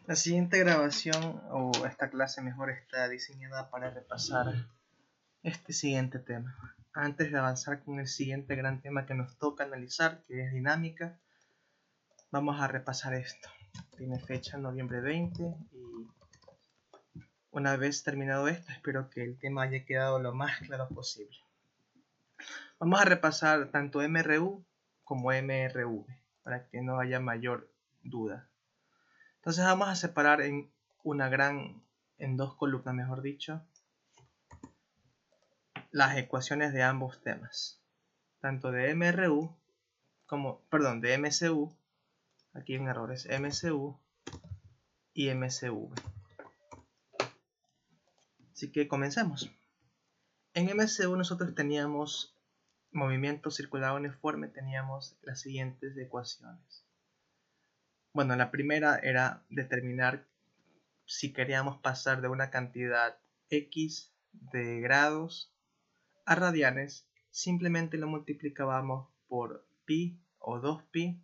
La siguiente grabación, o esta clase mejor, está diseñada para repasar este siguiente tema. Antes de avanzar con el siguiente gran tema que nos toca analizar, que es dinámica, vamos a repasar esto. Tiene fecha noviembre 20 y una vez terminado esto, espero que el tema haya quedado lo más claro posible. Vamos a repasar tanto MRU como MRV para que no haya mayor duda. Entonces vamos a separar en dos columnas, mejor dicho, las ecuaciones de ambos temas, tanto de MRU de MCU, aquí hay un error, es MCU y MCV. Así que comencemos. En MCU nosotros teníamos movimiento circular uniforme, teníamos las siguientes ecuaciones. Bueno, la primera era determinar si queríamos pasar de una cantidad X de grados a radianes, simplemente lo multiplicábamos por pi o 2pi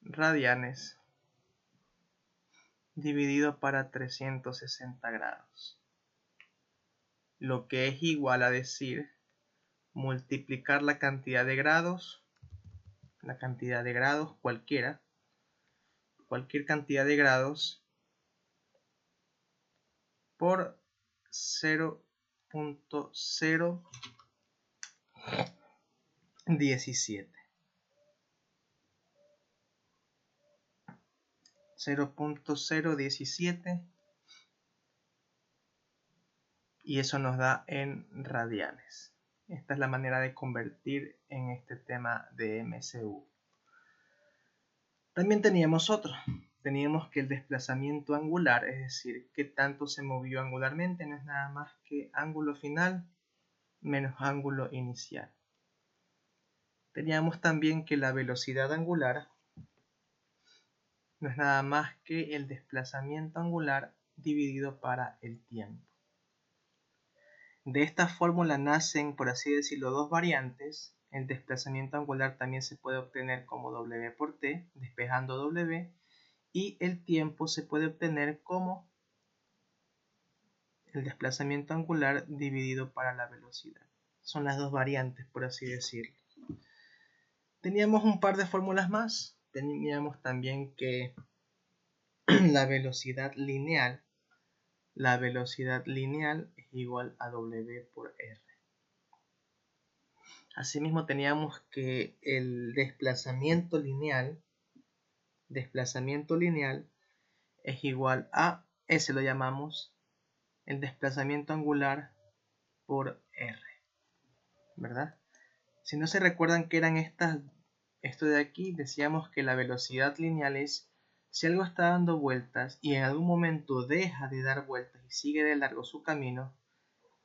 radianes dividido para 360 grados, lo que es igual a decir multiplicar la cantidad de grados cualquier cantidad de grados por 0.017. 0.017 y eso nos da en radianes. Esta es la manera de convertir en este tema de MCU. También teníamos que el desplazamiento angular, es decir, qué tanto se movió angularmente, no es nada más que ángulo final menos ángulo inicial. Teníamos también que la velocidad angular no es nada más que el desplazamiento angular dividido para el tiempo. De esta fórmula nacen, por así decirlo, dos variantes. El desplazamiento angular también se puede obtener como W por T, despejando W, y el tiempo se puede obtener como el desplazamiento angular dividido para la velocidad. Son las dos variantes, por así decirlo. Teníamos un par de fórmulas más. Teníamos también que la velocidad lineal es igual a W por R. Asimismo teníamos que el desplazamiento lineal es igual a, ese lo llamamos el desplazamiento angular por R, ¿verdad? Si no se recuerdan que eran esto de aquí, decíamos que la velocidad lineal es si algo está dando vueltas y en algún momento deja de dar vueltas y sigue de largo su camino,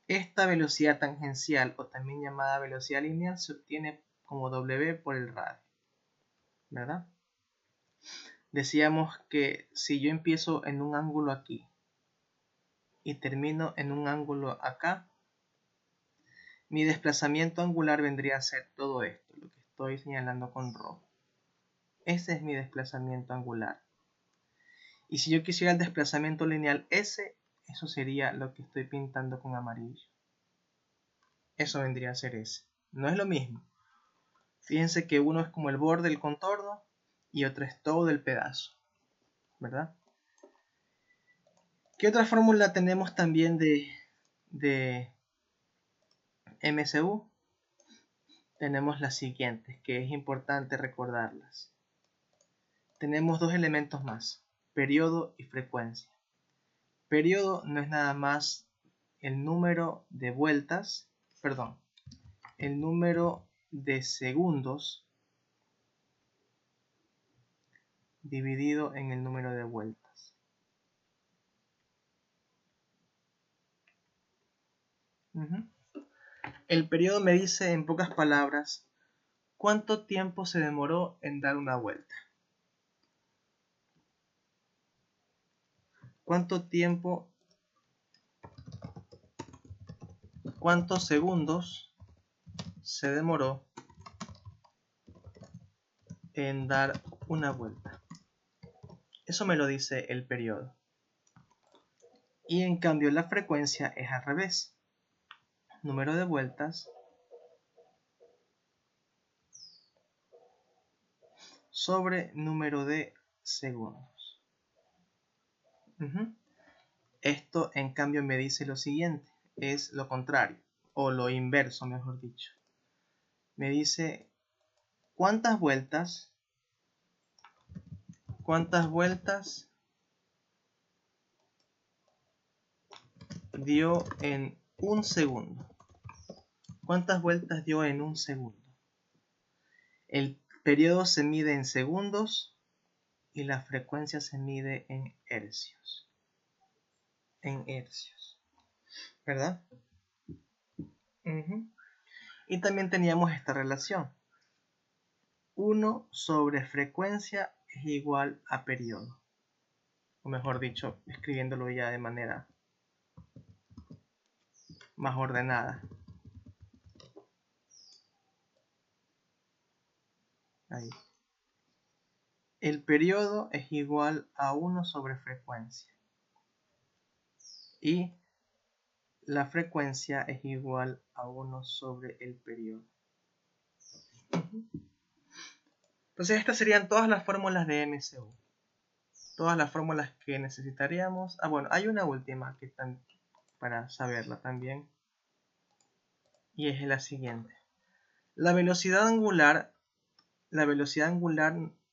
esta velocidad tangencial, o también llamada velocidad lineal, se obtiene como W por el radio, ¿verdad? Decíamos que si yo empiezo en un ángulo aquí y termino en un ángulo acá, mi desplazamiento angular vendría a ser todo esto, lo que estoy señalando con rojo. Ese es mi desplazamiento angular. Y si yo quisiera el desplazamiento lineal S, eso sería lo que estoy pintando con amarillo. Eso vendría a ser S. No es lo mismo. Fíjense que uno es como el borde del contorno y otro es todo el pedazo, ¿verdad? ¿Qué otra fórmula tenemos también de MCU? Tenemos las siguientes, que es importante recordarlas. Tenemos dos elementos más, periodo y frecuencia. Periodo no es nada más el número de vueltas, el número de segundos dividido en el número de vueltas. El periodo me dice, en pocas palabras, cuánto tiempo se demoró en dar una vuelta. ¿Cuántos segundos se demoró en dar una vuelta? Eso me lo dice el periodo. Y en cambio la frecuencia es al revés. Número de vueltas sobre número de segundos. Esto en cambio me dice lo siguiente, es lo contrario, o lo inverso mejor dicho. Me dice cuántas vueltas dio en un segundo. ¿Cuántas vueltas dio en un segundo? El periodo se mide en segundos y la frecuencia se mide en hercios. ¿Verdad? Y también teníamos esta relación. 1 sobre frecuencia es igual a periodo. O mejor dicho, escribiéndolo ya de manera más ordenada. Ahí. El periodo es igual a 1 sobre frecuencia. Y la frecuencia es igual a 1 sobre el periodo. Entonces estas serían todas las fórmulas de MCU. Todas las fórmulas que necesitaríamos. Bueno, hay una última que para saberla también. Y es la siguiente. La velocidad angular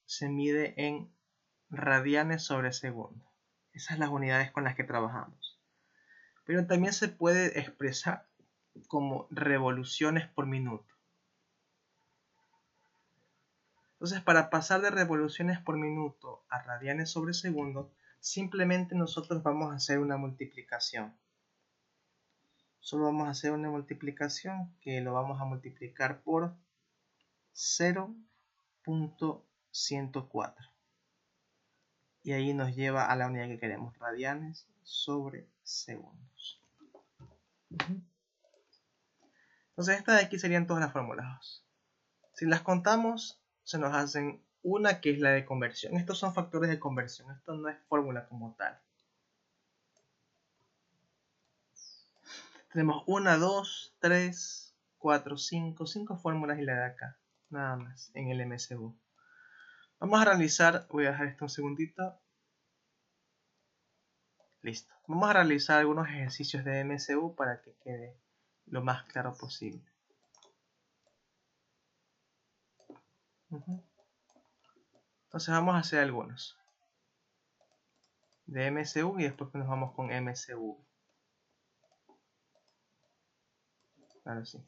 se mide en radianes sobre segundo. Esas son las unidades con las que trabajamos. Pero también se puede expresar como revoluciones por minuto. Entonces, para pasar de revoluciones por minuto a radianes sobre segundo, simplemente nosotros vamos a hacer una multiplicación. Solo vamos a hacer una multiplicación que lo vamos a multiplicar por 0.104. Y ahí nos lleva a la unidad que queremos, radianes sobre segundos. Entonces estas de aquí serían todas las fórmulas. Si las contamos, se nos hacen una que es la de conversión. Estos son factores de conversión, esto no es fórmula como tal. Tenemos 1, 2, 3, 4, 5 fórmulas y la de acá, nada más, en el MCU. Vamos a realizar, voy a dejar esto un segundito. Listo. Vamos a realizar algunos ejercicios de MCU para que quede lo más claro posible. Entonces vamos a hacer algunos de MCU y después nos vamos con MCU. Ahora sí.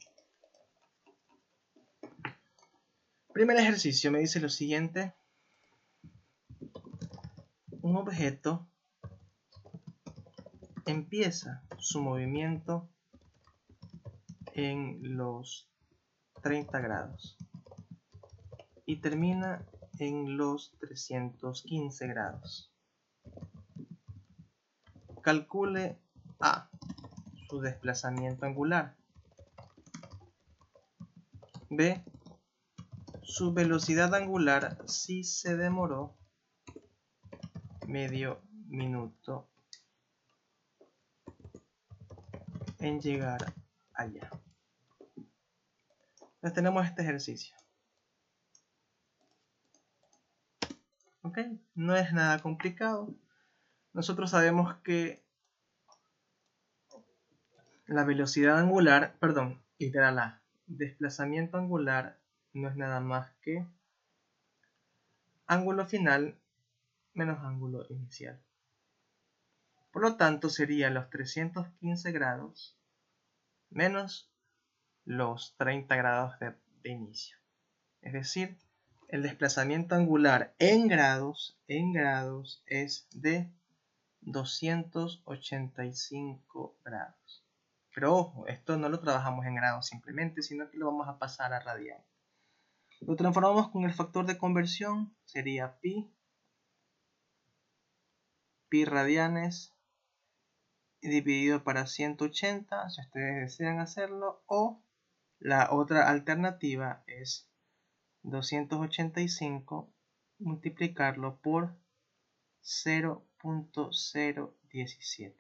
Primer ejercicio me dice lo siguiente. Un objeto empieza su movimiento en los 30 grados y termina en los 315 grados. Calcule A, su desplazamiento angular. B, su velocidad angular si se demoró medio minuto en llegar allá. Entonces tenemos este ejercicio. ¿Ok? No es nada complicado. Nosotros sabemos que la velocidad angular, literal A, desplazamiento angular no es nada más que ángulo final menos ángulo inicial. Por lo tanto sería los 315 grados menos los 30 grados de inicio. Es decir, el desplazamiento angular en grados es de 285 grados. Pero ojo, esto no lo trabajamos en grados simplemente, sino que lo vamos a pasar a radianes. Lo transformamos con el factor de conversión, sería pi radianes dividido para 180, si ustedes desean hacerlo, o la otra alternativa es 285 multiplicarlo por 0.017.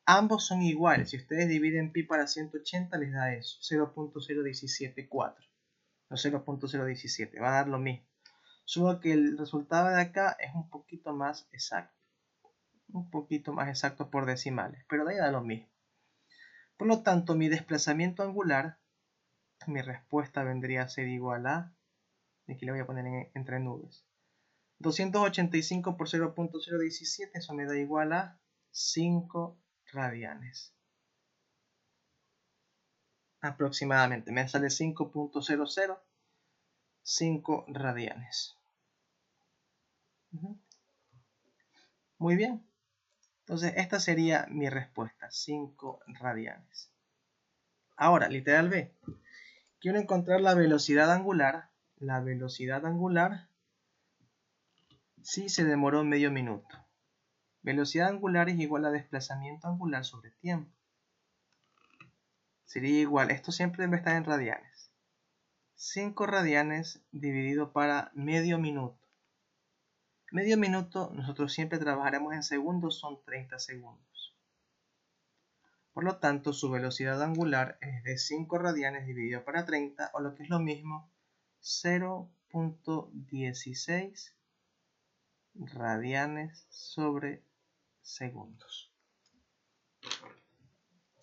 Ambos son iguales. Si ustedes dividen pi para 180 les da eso, 0.0174 o 0.017. Va a dar lo mismo. Solo que el resultado de acá es un poquito más exacto. Un poquito más exacto por decimales. Pero de ahí da lo mismo. Por lo tanto, mi desplazamiento angular, mi respuesta vendría a ser igual a... Aquí le voy a poner entre nubes. 285 por 0.017, eso me da igual a 5 radianes. Aproximadamente, me sale 5.005 radianes. Muy bien. Entonces, esta sería mi respuesta, 5 radianes. Ahora, literal B. Quiero encontrar la velocidad angular. La velocidad angular sí se demoró medio minuto. Velocidad angular es igual a desplazamiento angular sobre tiempo. Sería igual, esto siempre debe estar en radianes. 5 radianes dividido para medio minuto. Medio minuto, nosotros siempre trabajaremos en segundos, son 30 segundos. Por lo tanto, su velocidad angular es de 5 radianes dividido para 30, o lo que es lo mismo, 0.16 radianes sobre segundos.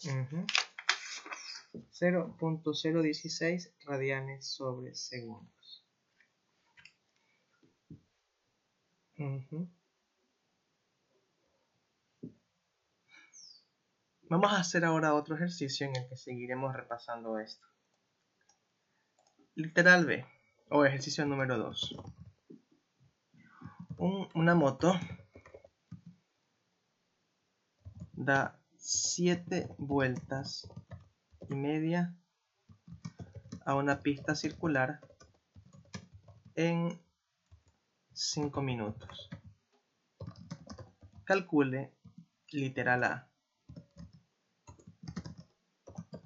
0.016 radianes sobre segundos. Vamos a hacer ahora otro ejercicio en el que seguiremos repasando esto. Literal B, o ejercicio número 2. Una moto da 7 vueltas y media a una pista circular en 5 minutos. Calcule, literal A,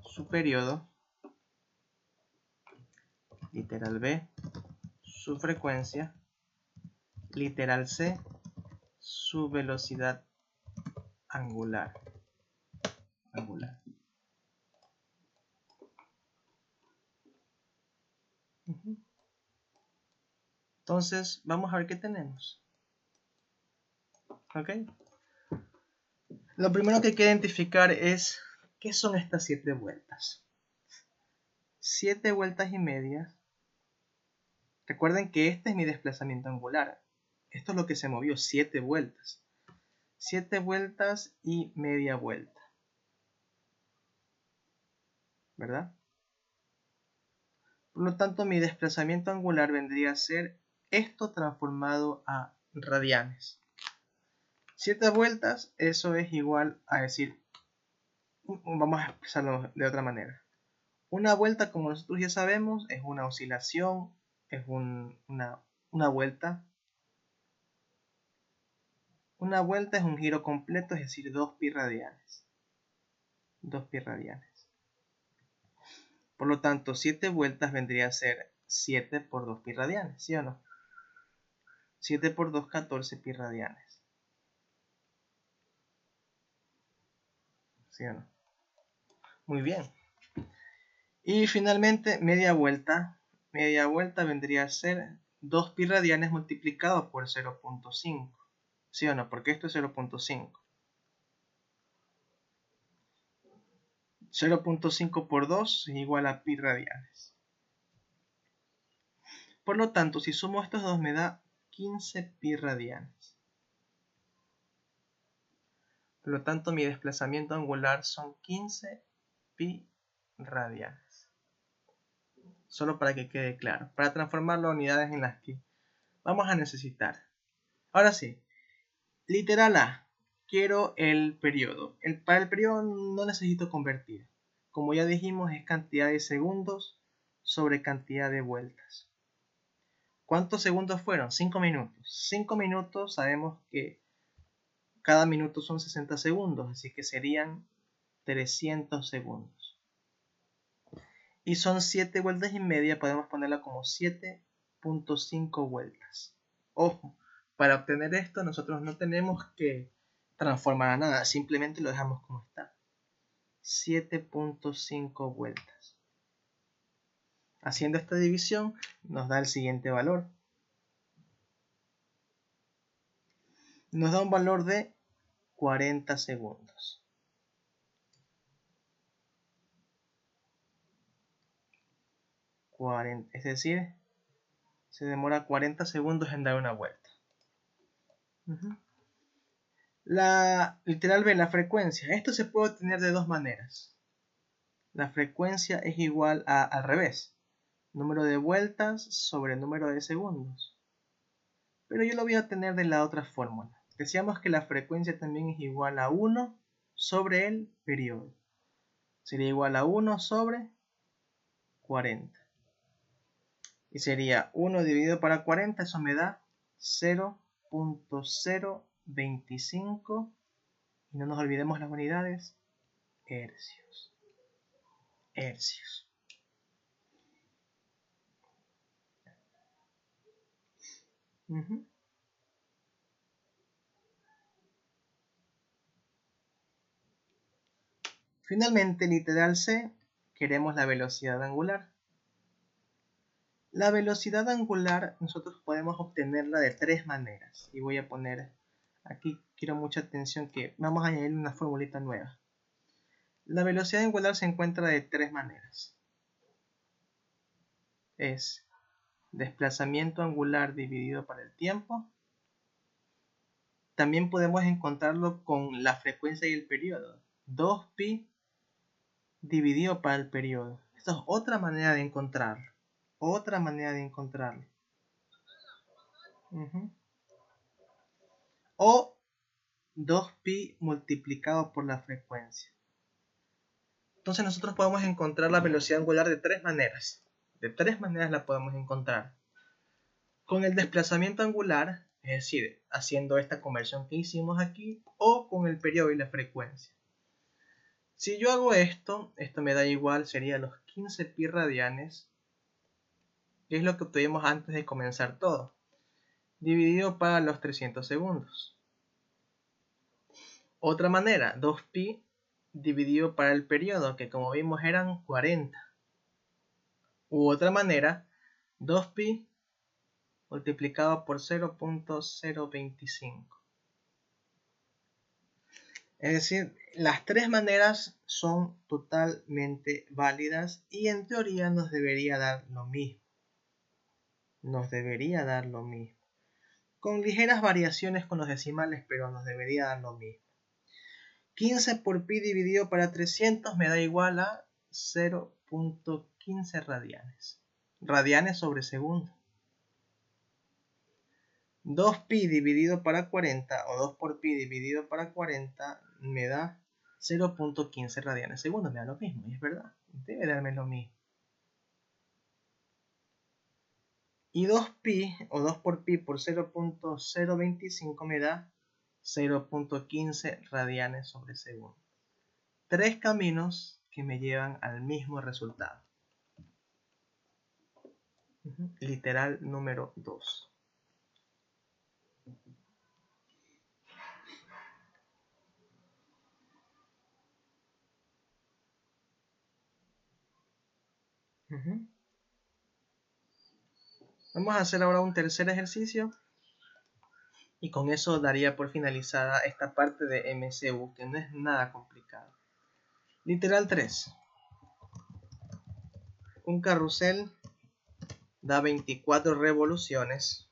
su periodo, literal B, su frecuencia, literal C, su velocidad angular. Entonces, vamos a ver qué tenemos. ¿Ok? Lo primero que hay que identificar es ¿qué son estas 7 vueltas? 7 vueltas y media. Recuerden que este es mi desplazamiento angular. Esto es lo que se movió, 7 vueltas. 7 vueltas y media vuelta. ¿Verdad? Por lo tanto, mi desplazamiento angular vendría a ser esto transformado a radianes. 7 vueltas, eso es igual a decir, vamos a expresarlo de otra manera. Una vuelta, como nosotros ya sabemos, es una oscilación, es una vuelta. Una vuelta es un giro completo, es decir, 2 pi radianes. 2 pi radianes. Por lo tanto, 7 vueltas vendría a ser 7 por 2 pi radianes, ¿sí o no? 7 por 2, 14 pi radianes. ¿Sí o no? Muy bien. Y finalmente, media vuelta. Media vuelta vendría a ser 2 pi radianes multiplicado por 0.5. ¿Sí o no? Porque esto es 0.5. 0.5 por 2 es igual a pi radianes. Por lo tanto, si sumo estos dos me da 15 pi radianes. Por lo tanto, mi desplazamiento angular son 15 pi radianes. Solo para que quede claro. Para transformarlo a unidades en las que vamos a necesitar. Ahora sí. Literal A. Quiero el periodo. Para el periodo no necesito convertir. Como ya dijimos, es cantidad de segundos sobre cantidad de vueltas. ¿Cuántos segundos fueron? 5 minutos. 5 minutos sabemos que cada minuto son 60 segundos, así que serían 300 segundos. Y son 7 vueltas y media, podemos ponerla como 7.5 vueltas. Ojo, Para obtener esto nosotros no tenemos que transformar a nada, simplemente lo dejamos como está. 7.5 vueltas. Haciendo esta división nos da el siguiente valor. Nos da un valor de 40 segundos. Es decir, se demora 40 segundos en dar una vuelta. La literal B, la frecuencia. Esto se puede obtener de dos maneras. La frecuencia es igual a, al revés, número de vueltas sobre el número de segundos. Pero yo lo voy a obtener de la otra fórmula. Decíamos que la frecuencia también es igual a 1 sobre el periodo. Sería igual a 1 sobre 40. Y sería 1 dividido para 40, eso me da 0.025. Y no nos olvidemos las unidades, hercios. Hercios. Finalmente, literal C, queremos la velocidad angular. La velocidad angular nosotros podemos obtenerla de tres maneras. Y voy a poner, aquí quiero mucha atención que vamos a añadir una formulita nueva. La velocidad angular se encuentra de tres maneras. Es desplazamiento angular dividido por el tiempo. También podemos encontrarlo con la frecuencia y el periodo. 2pi dividido por el periodo. Esta es otra manera de encontrarlo. Otra manera de encontrarlo. O 2pi multiplicado por la frecuencia. Entonces nosotros podemos encontrar la velocidad angular de tres maneras. De tres maneras la podemos encontrar. Con el desplazamiento angular, es decir, haciendo esta conversión que hicimos aquí, o con el periodo y la frecuencia. Si yo hago esto me da igual, sería los 15 pi radianes, que es lo que obtuvimos antes de comenzar todo, dividido para los 300 segundos. Otra manera, 2pi dividido para el periodo, que como vimos eran 40. U otra manera, 2pi multiplicado por 0.025. Es decir, las tres maneras son totalmente válidas y en teoría nos debería dar lo mismo. Nos debería dar lo mismo. Con ligeras variaciones con los decimales, pero nos debería dar lo mismo. 15 por pi dividido para 300 me da igual a 0.15 radianes. Radianes sobre segundo. 2pi dividido para 40 o 2 por pi dividido para 40 me da 0.15 radianes segundo. Me da lo mismo, y es verdad. Debe darme lo mismo. Y 2pi o 2 por pi por 0.025 me da 0.15 radianes sobre segundo. Tres caminos que me llevan al mismo resultado. Literal número 2. Vamos a hacer ahora un tercer ejercicio. Y con eso daría por finalizada esta parte de MCU, que no es nada complicado. Literal 3. Un carrusel da 24 revoluciones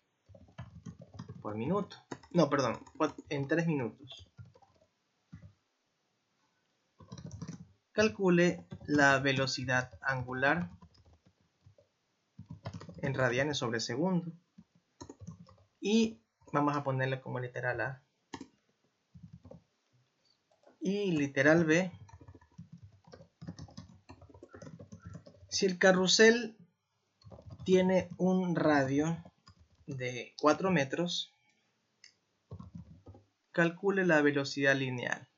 por minuto. No, perdón, en 3 minutos. Calcule la velocidad angular en radianes sobre segundo. Y vamos a ponerle como literal A. Y literal B. Si el carrusel tiene un radio de 4 metros, calcule la velocidad lineal.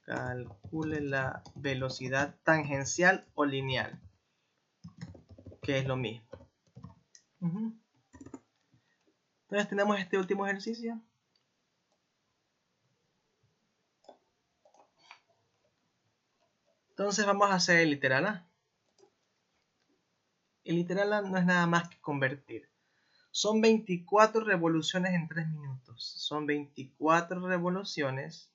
Calcule la velocidad tangencial o lineal, que es lo mismo. Entonces tenemos este último ejercicio. Entonces vamos a hacer el literal A. El literal A no es nada más que convertir. Son 24 revoluciones en 3 minutos. Son 24 revoluciones.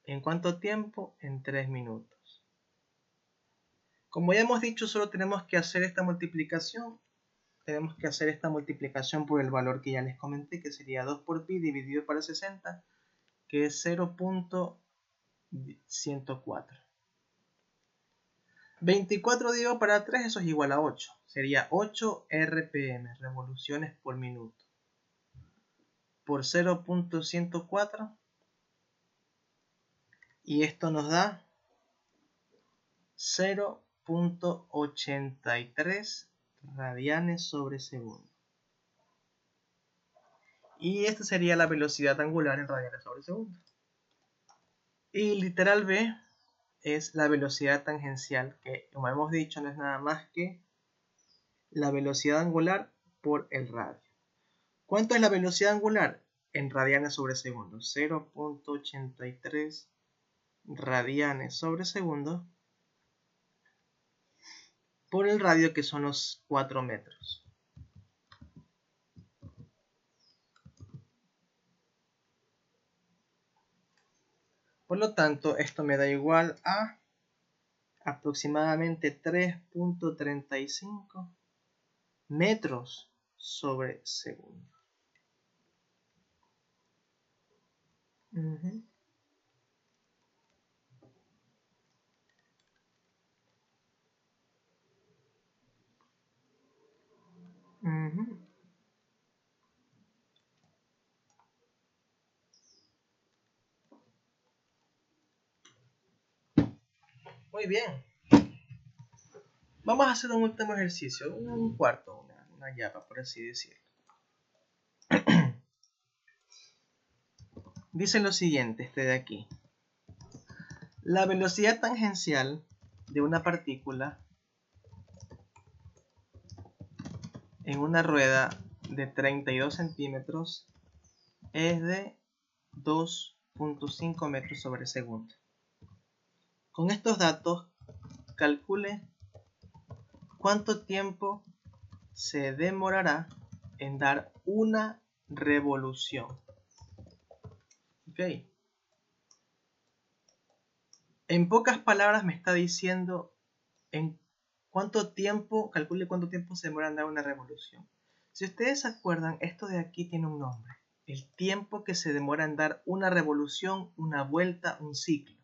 ¿En cuánto tiempo? En 3 minutos. Como ya hemos dicho, solo tenemos que hacer esta multiplicación. Tenemos que hacer esta multiplicación por el valor que ya les comenté, que sería 2 por pi dividido por 60, que es 0.104. 24 dividido para 3, eso es igual a 8. Sería 8 RPM, revoluciones por minuto, por 0.104. Y esto nos da 0.83 radianes sobre segundo. Y esta sería la velocidad angular en radianes sobre segundo. Y literal B es la velocidad tangencial, que como hemos dicho no es nada más que la velocidad angular por el radio. ¿Cuánto es la velocidad angular? En radianes sobre segundo. 0.83 radianes sobre segundo por el radio, que son los 4 metros. Por lo tanto, esto me da igual a aproximadamente 3.35 metros sobre segundo. Muy bien. Vamos a hacer un último ejercicio, un cuarto, una llave, por así decirlo. Dice lo siguiente, este de aquí. La velocidad tangencial de una partícula en una rueda de 32 centímetros es de 2.5 metros sobre segundo. Con estos datos, calcule cuánto tiempo se demorará en dar una revolución. Ok. En pocas palabras me está diciendo en cuánto tiempo, calcule cuánto tiempo se demora en dar una revolución. Si ustedes se acuerdan, esto de aquí tiene un nombre. El tiempo que se demora en dar una revolución, una vuelta, un ciclo.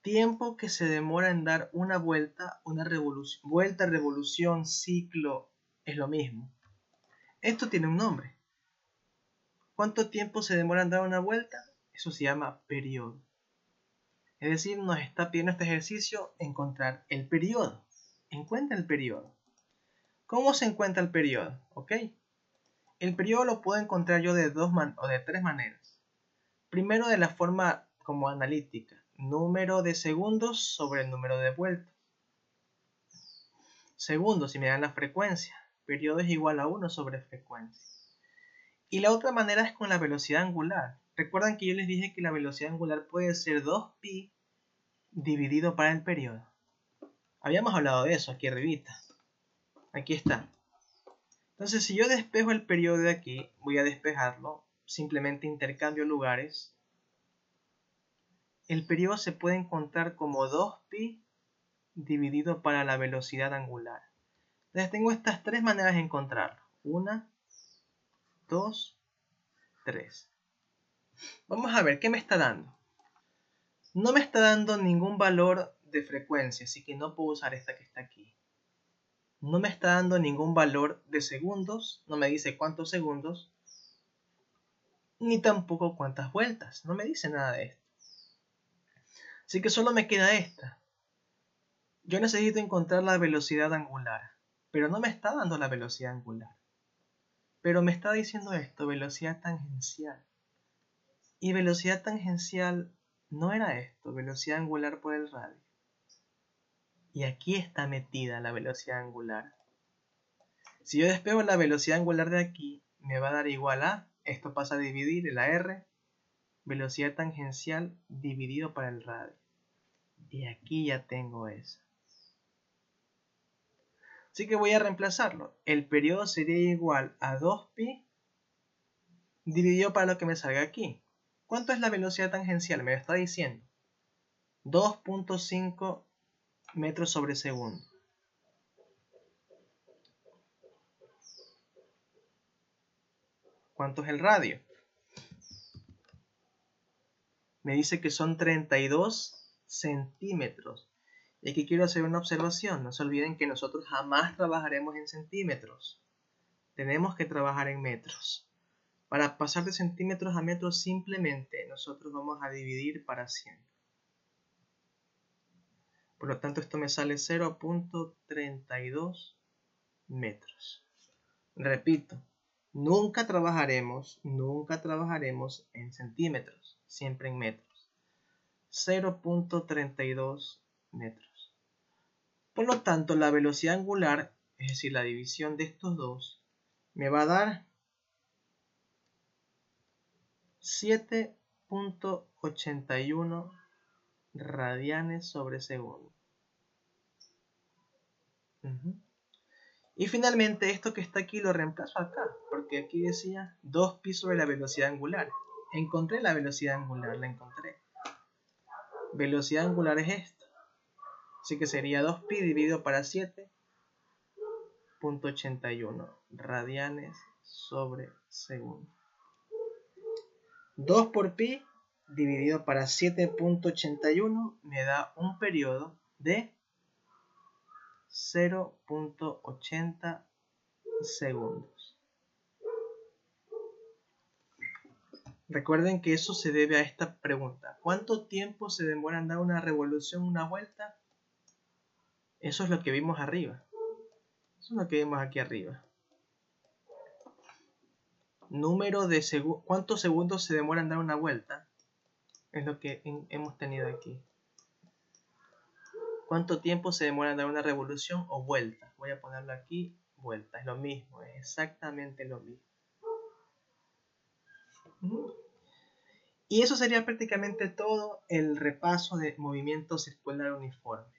Tiempo que se demora en dar una vuelta, una revolución. Vuelta, revolución, ciclo, es lo mismo. Esto tiene un nombre. ¿Cuánto tiempo se demora en dar una vuelta? Eso se llama periodo. Es decir, nos está pidiendo este ejercicio encontrar el periodo. Encuentra el periodo. ¿Cómo se encuentra el periodo? ¿Ok? El periodo lo puedo encontrar yo de tres maneras. Primero, de la forma como analítica. Número de segundos sobre el número de vueltas. Segundo, si me dan la frecuencia. Periodo es igual a 1 sobre frecuencia. Y la otra manera es con la velocidad angular. Recuerdan que yo les dije que la velocidad angular puede ser 2pi dividido para el periodo. Habíamos hablado de eso aquí arribita. Aquí está. Entonces, si yo despejo el periodo de aquí, voy a despejarlo. Simplemente intercambio lugares. El periodo se puede encontrar como 2pi dividido para la velocidad angular. Entonces tengo estas tres maneras de encontrarlo. 1, 2, 3. Vamos a ver, ¿qué me está dando? No me está dando ningún valor de frecuencia, así que no puedo usar esta que está aquí. No me está dando ningún valor de segundos, no me dice cuántos segundos, ni tampoco cuántas vueltas, no me dice nada de esto. Así que solo me queda esta. Yo necesito encontrar la velocidad angular, pero no me está dando la velocidad angular. Pero me está diciendo esto, velocidad tangencial. Y velocidad tangencial no era esto, velocidad angular por el radio. Y aquí está metida la velocidad angular. Si yo despego la velocidad angular de aquí, me va a dar igual a, esto pasa a dividir la R, velocidad tangencial dividido para el radio. Y aquí ya tengo eso. Así que voy a reemplazarlo. El periodo sería igual a 2pi dividido para lo que me salga aquí. ¿Cuánto es la velocidad tangencial? Me lo está diciendo. 2.5 metros sobre segundo. ¿Cuánto es el radio? Me dice que son 32 centímetros. Y aquí quiero hacer una observación. No se olviden que nosotros jamás trabajaremos en centímetros. Tenemos que trabajar en metros. Para pasar de centímetros a metros simplemente nosotros vamos a dividir para 100. Por lo tanto esto me sale 0.32 metros. Repito, nunca trabajaremos en centímetros, siempre en metros. 0.32 metros. Por lo tanto, la velocidad angular, es decir, la división de estos dos, me va a dar 7.81 radianes sobre segundo. Y finalmente esto que está aquí lo reemplazo acá, porque aquí decía 2pi sobre la velocidad angular. Encontré la velocidad angular, la encontré. Velocidad angular es esta. Así que sería 2pi dividido para 7.81 radianes sobre segundo. 2 por pi dividido para 7.81 me da un periodo de 0.80 segundos. Recuerden que eso se debe a esta pregunta. ¿Cuánto tiempo se demora en dar una revolución, una vuelta? Eso es lo que vimos arriba. Eso es lo que vimos aquí arriba. Número de segundos. ¿Cuántos segundos se demora en dar una vuelta? Es lo que hemos tenido aquí. ¿Cuánto tiempo se demora en dar una revolución o vuelta? Voy a ponerlo aquí, vuelta. Es lo mismo, es exactamente lo mismo. Y eso sería prácticamente todo el repaso de movimiento circular uniforme.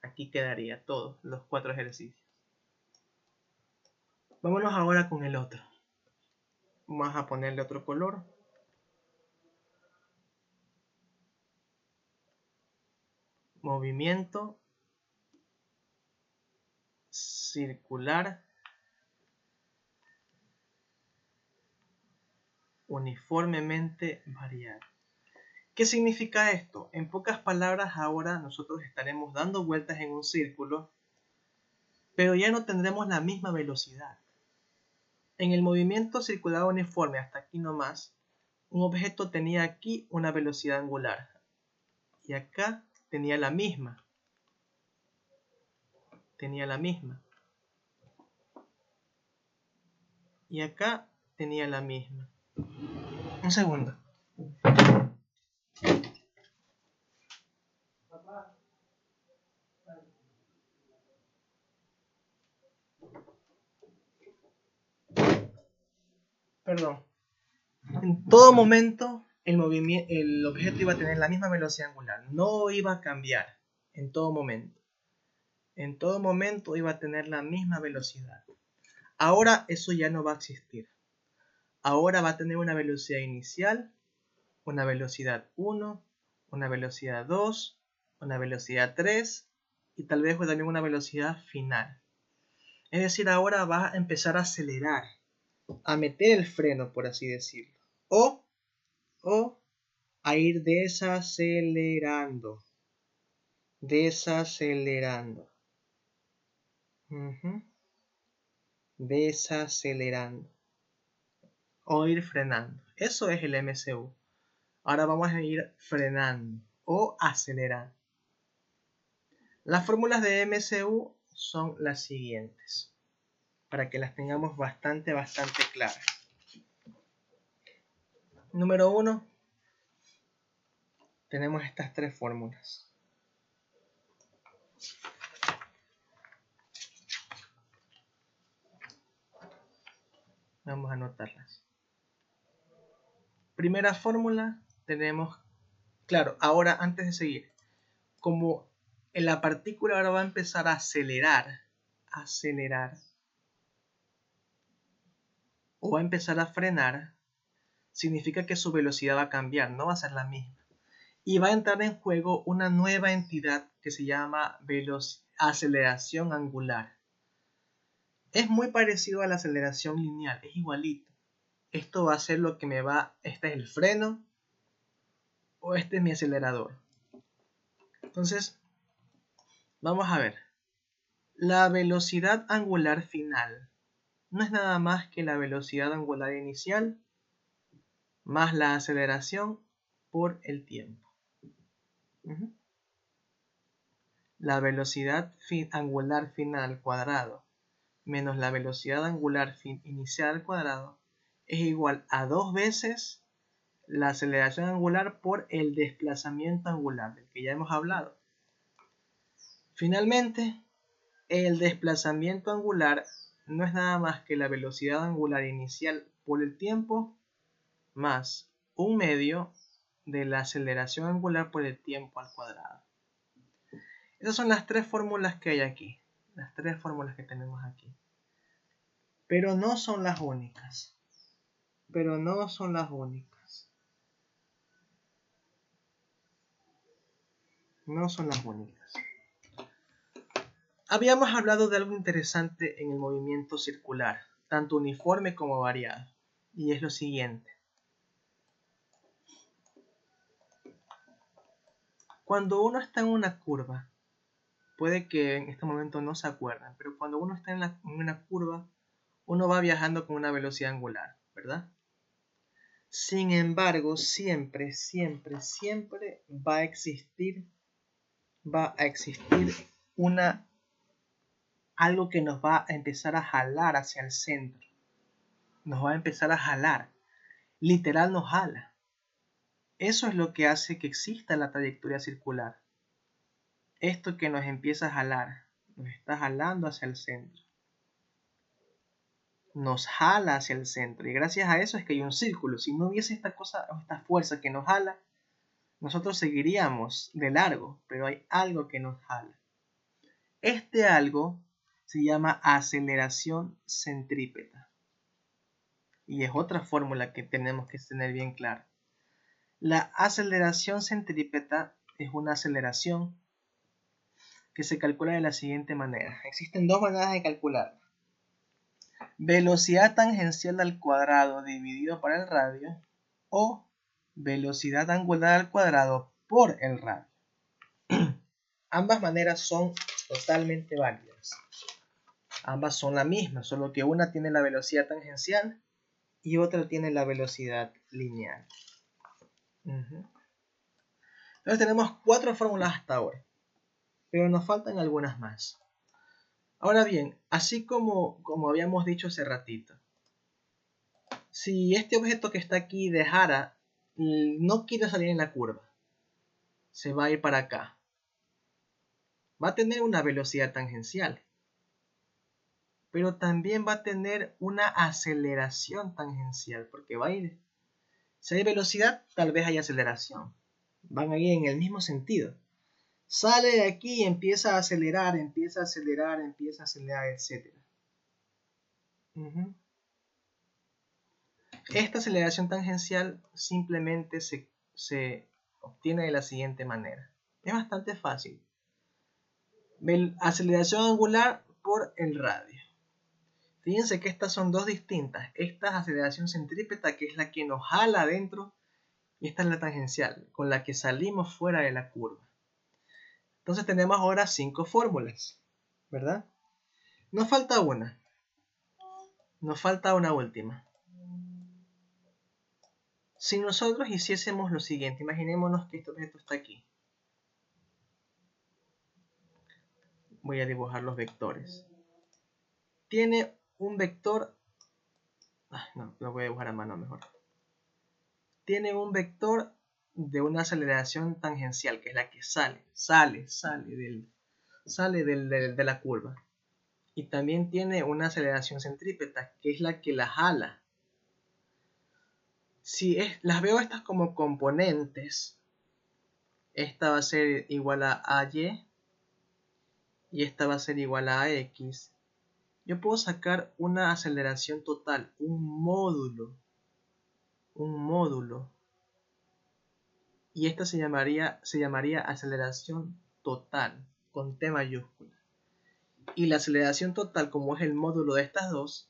Aquí quedaría todos los 4 ejercicios. Vámonos ahora con el otro. Vamos a ponerle otro color. Movimiento circular uniformemente variable. ¿Qué significa esto? En pocas palabras, ahora nosotros estaremos dando vueltas en un círculo, pero ya no tendremos la misma velocidad. En el movimiento circular uniforme, hasta aquí nomás, un objeto tenía aquí una velocidad angular y acá tenía la misma. Y acá tenía la misma. Un segundo. Perdón. En todo momento el objeto iba a tener la misma velocidad angular. No iba a cambiar. En todo momento. En todo momento iba a tener la misma velocidad. Ahora eso ya no va a existir. Ahora va a tener una velocidad inicial, una velocidad 1, una velocidad 2, una velocidad 3 y tal vez también una velocidad final. Es decir, ahora va a empezar a acelerar, a meter el freno, por así decirlo, o a ir desacelerando. Desacelerando. O ir frenando. Eso es el MCU. Ahora vamos a ir frenando o acelerando. Las fórmulas de MCU son las siguientes, para que las tengamos bastante claras. Número 1, tenemos estas 3 fórmulas. Vamos a anotarlas. Primera fórmula tenemos, claro, ahora antes de seguir, como la partícula ahora va a empezar a acelerar, o va a empezar a frenar, significa que su velocidad va a cambiar, no va a ser la misma. Y va a entrar en juego una nueva entidad que se llama aceleración angular. Es muy parecido a la aceleración lineal, es igualito. Esto va a ser lo que me va, este es el freno o este es mi acelerador. Entonces, vamos a ver. La velocidad angular final no es nada más que la velocidad angular inicial más la aceleración por el tiempo. La velocidad angular final al cuadrado menos la velocidad angular inicial al cuadrado es igual a 2 veces la aceleración angular por el desplazamiento angular, del que ya hemos hablado. Finalmente, el desplazamiento angular no es nada más que la velocidad angular inicial por el tiempo más 1/2 de la aceleración angular por el tiempo al cuadrado. Esas son las tres fórmulas que hay aquí, las tres fórmulas que tenemos aquí. Pero no son las únicas. No son las únicas. Habíamos hablado de algo interesante en el movimiento circular, tanto uniforme como variado, y es lo siguiente. Cuando uno está en una curva, puede que en este momento no se acuerden, pero cuando uno está en una curva, uno va viajando con una velocidad angular, ¿verdad? Sin embargo, siempre va a existir algo que nos va a empezar a jalar hacia el centro. Nos va a empezar a jalar. Literal nos jala. Eso es lo que hace que exista la trayectoria circular. Esto que nos empieza a jalar, nos está jalando hacia el centro. Nos jala hacia el centro. Y gracias a eso es que hay un círculo. Si no hubiese esta cosa, esta fuerza que nos jala, nosotros seguiríamos de largo, pero hay algo que nos jala. Este algo se llama aceleración centrípeta. Y es otra fórmula que tenemos que tener bien clara. La aceleración centrípeta es una aceleración que se calcula de la siguiente manera. Existen dos maneras de calcularla. Velocidad tangencial al cuadrado dividido por el radio o velocidad angular al cuadrado por el radio. Ambas maneras son totalmente válidas. Ambas son la misma, solo que una tiene la velocidad tangencial y otra tiene la velocidad lineal. Entonces tenemos 4 fórmulas hasta ahora, pero nos faltan algunas más. Ahora bien, así como habíamos dicho hace ratito, si este objeto que está aquí dejara, no quiere salir en la curva, se va a ir para acá, va a tener una velocidad tangencial, pero también va a tener una aceleración tangencial, porque va a ir, si hay velocidad, tal vez hay aceleración, van a ir en el mismo sentido. Sale de aquí y empieza a acelerar, etc. Esta aceleración tangencial simplemente se obtiene de la siguiente manera. Es bastante fácil. Aceleración angular por el radio. Fíjense que estas son dos distintas. Esta es aceleración centrípeta, que es la que nos jala adentro, y esta es la tangencial, con la que salimos fuera de la curva. Entonces tenemos ahora 5 fórmulas, ¿verdad? Nos falta una. Nos falta una última. Si nosotros hiciésemos lo siguiente, imaginémonos que este objeto está aquí. Voy a dibujar los vectores. Tiene un vector... no, lo voy a dibujar a mano mejor. Tiene un vector de una aceleración tangencial, que es la que sale de la curva. y también tiene una aceleración centrípeta, que es la que la jala. Si las veo estas como componentes, esta va a ser igual a AY y esta va a ser igual a AX. Yo puedo sacar una aceleración total, un módulo, y esta se llamaría aceleración total, con T mayúscula. Y la aceleración total, como es el módulo de estas dos,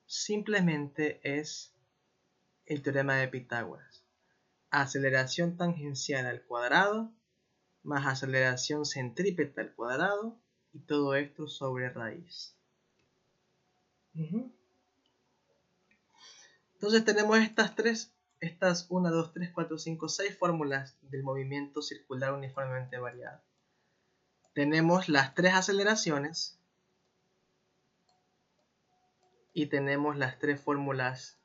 simplemente es el teorema de Pitágoras. Aceleración tangencial al cuadrado más aceleración centrípeta al cuadrado, y todo esto sobre raíz. Entonces tenemos estas 1, 2, 3, 4, 5, 6 fórmulas del movimiento circular uniformemente variado. Tenemos las 3 aceleraciones y tenemos las 3 fórmulas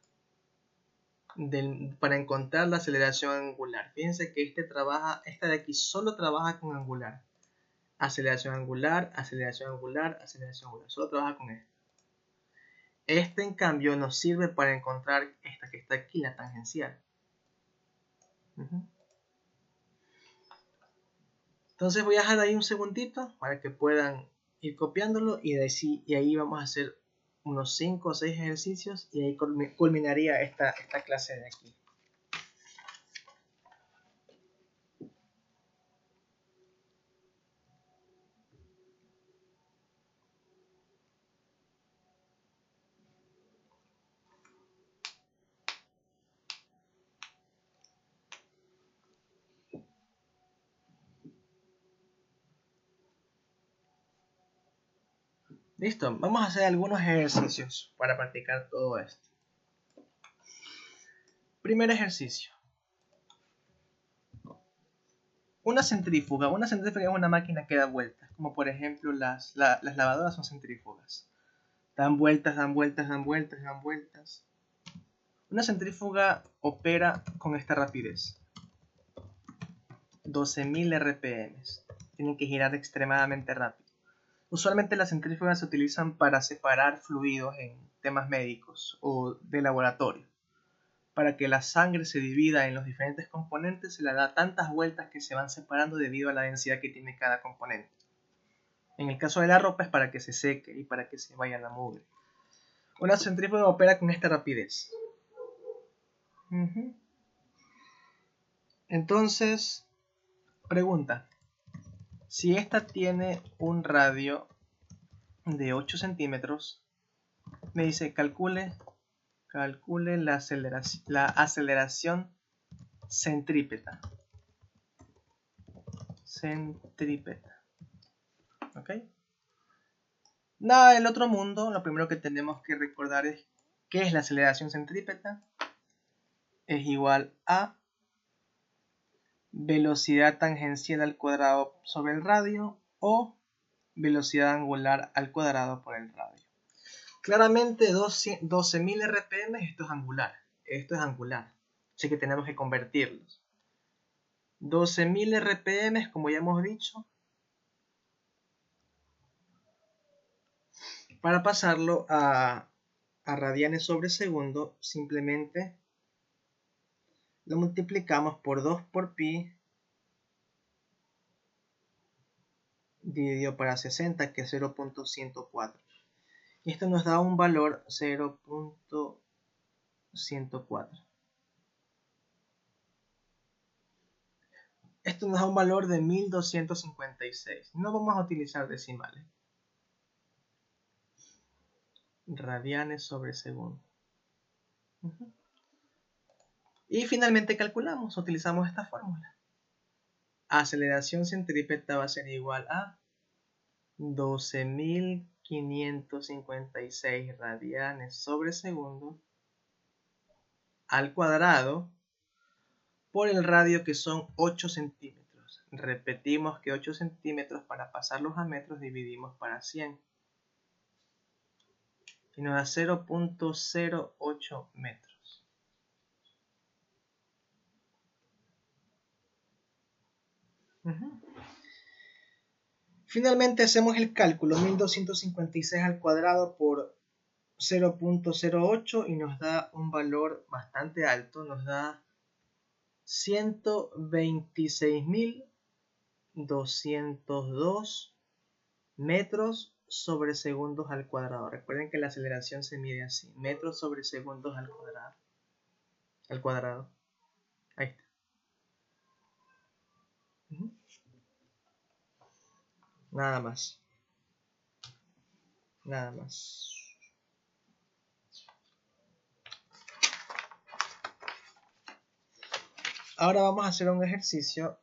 para encontrar la aceleración angular. Fíjense que esta de aquí solo trabaja con angular. Aceleración angular, aceleración angular, aceleración angular. Solo trabaja con esto. Este en cambio nos sirve para encontrar esta que está aquí, la tangencial. Entonces voy a dejar ahí un segundito para que puedan ir copiándolo y ahí vamos a hacer unos 5 o 6 ejercicios y ahí culminaría esta clase de aquí. Listo, vamos a hacer algunos ejercicios para practicar todo esto. Primer ejercicio. Una centrífuga es una máquina que da vueltas, como por ejemplo las lavadoras son centrífugas. Dan vueltas, dan vueltas, dan vueltas, dan vueltas. Una centrífuga opera con esta rapidez. 12.000 RPM. Tienen que girar extremadamente rápido. Usualmente las centrífugas se utilizan para separar fluidos en temas médicos o de laboratorio. Para que la sangre se divida en los diferentes componentes, se le da tantas vueltas que se van separando debido a la densidad que tiene cada componente. En el caso de la ropa es para que se seque y para que se vaya la mugre. Una centrífuga opera con esta rapidez. Entonces, pregunta. Si esta tiene un radio de 8 centímetros, me dice calcule la aceleración centrípeta. ¿Ok? Nada del otro mundo, lo primero que tenemos que recordar es ¿qué es la aceleración centrípeta? Es igual a velocidad tangencial al cuadrado sobre el radio o velocidad angular al cuadrado por el radio. Claramente 12.000 RPM esto es angular, así que tenemos que convertirlos. 12.000 RPM, como ya hemos dicho, para pasarlo a radianes sobre segundo, simplemente lo multiplicamos por 2 por pi dividido para 60, que es 0.104. Y esto nos da un valor 0.104. Esto nos da un valor de 1256. No vamos a utilizar decimales. Radianes sobre segundo. Y finalmente calculamos, utilizamos esta fórmula. Aceleración centrípeta va a ser igual a 12.556 radianes sobre segundo al cuadrado por el radio, que son 8 centímetros. Repetimos que 8 centímetros, para pasarlos a metros dividimos para 100. Y nos da 0.08 metros. Finalmente hacemos el cálculo, 1256 al cuadrado por 0.08 y nos da un valor bastante alto, nos da 126.202 metros sobre segundos al cuadrado. Recuerden que la aceleración se mide así, metros sobre segundos al cuadrado. Ahí está. Nada más. Nada más. Ahora vamos a hacer un ejercicio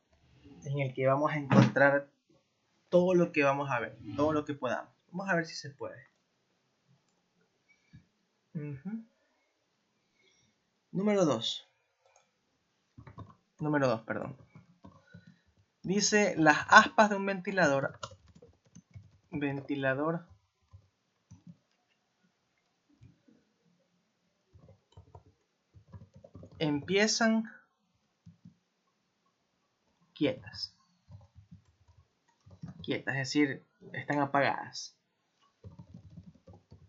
en el que vamos a encontrar todo lo que vamos a ver, todo lo que podamos. Vamos a ver si se puede. Número 2, perdón. Dice las aspas de un ventilador empiezan quietas, es decir, están apagadas.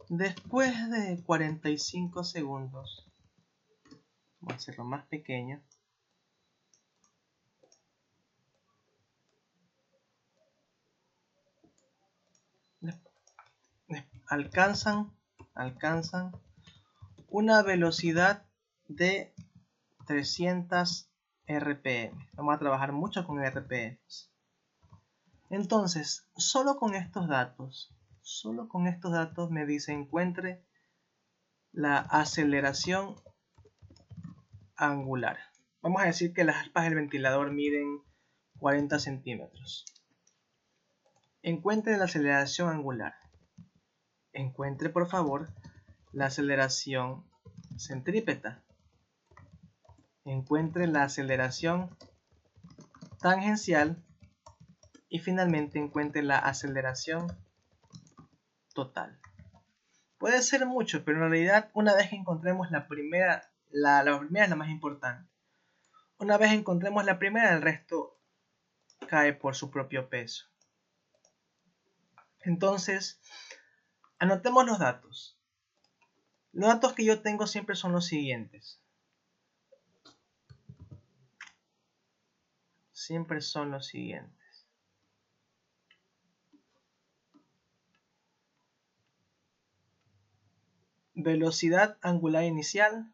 Después de 45 segundos, vamos a hacerlo más pequeño, alcanzan una velocidad de 300 RPM. Vamos a trabajar mucho con RPM. Entonces, solo con estos datos me dice encuentre la aceleración angular. Vamos a decir que las aspas del ventilador miden 40 centímetros. Encuentre la aceleración angular. Encuentre, por favor, la aceleración centrípeta. Encuentre la aceleración tangencial. Y finalmente encuentre la aceleración total. Puede ser mucho, pero en realidad una vez que encontremos la primera es la más importante. Una vez encontremos la primera, el resto cae por su propio peso. Entonces, anotemos los datos. Los datos que yo tengo siempre son los siguientes. Velocidad angular inicial,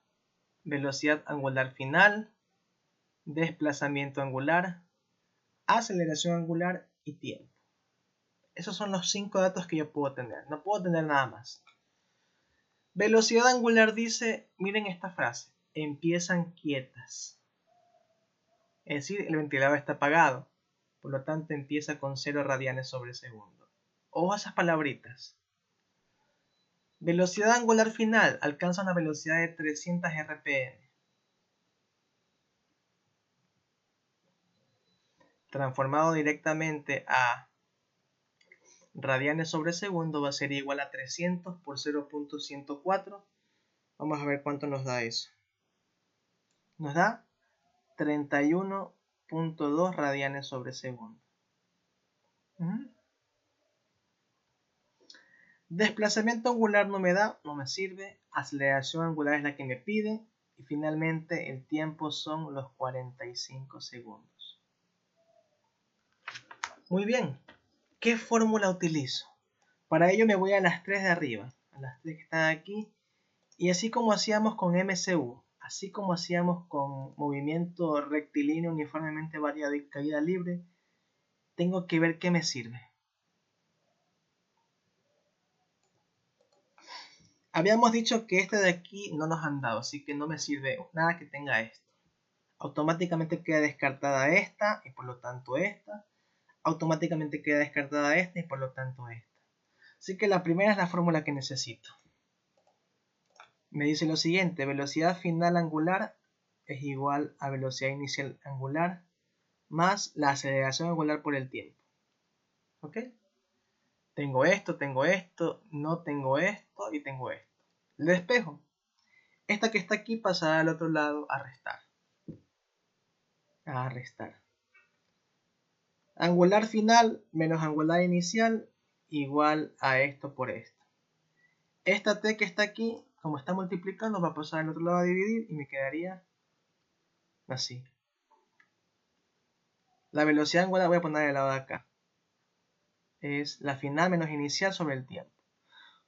velocidad angular final, desplazamiento angular, aceleración angular y tiempo. Esos son los 5 datos que yo puedo tener. No puedo tener nada más. Velocidad angular dice, miren esta frase, empiezan quietas. Es decir, el ventilador está apagado. Por lo tanto, empieza con 0 radianes sobre segundo. Ojo a esas palabritas. Velocidad angular final alcanza una velocidad de 300 RPM. Transformado directamente a radianes sobre segundo va a ser igual a 300 por 0.104. Vamos a ver cuánto nos da eso. Nos da 31.2 radianes sobre segundo. Desplazamiento angular no me da, no me sirve. Aceleración angular es la que me pide. Y finalmente el tiempo son los 45 segundos. Muy bien. ¿Qué fórmula utilizo? Para ello me voy a las 3 de arriba. A las 3 que están aquí. Y así como hacíamos con MCU. Así como hacíamos con movimiento rectilíneo uniformemente variado y caída libre. Tengo que ver qué me sirve. Habíamos dicho que este de aquí no nos han dado, así que no me sirve nada que tenga esto. Automáticamente queda descartada esta y por lo tanto esta. Automáticamente queda descartada esta y por lo tanto esta. Así que la primera es la fórmula que necesito. Me dice lo siguiente, velocidad final angular es igual a velocidad inicial angular más la aceleración angular por el tiempo. ¿Ok? Tengo esto, no tengo esto y tengo esto. Le despejo. Esta que está aquí pasará al otro lado a restar. Angular final menos angular inicial igual a esto por esto. Esta t que está aquí, como está multiplicando, va a pasar al otro lado a dividir y me quedaría así. La velocidad angular voy a poner al lado de acá. Es la final menos inicial sobre el tiempo.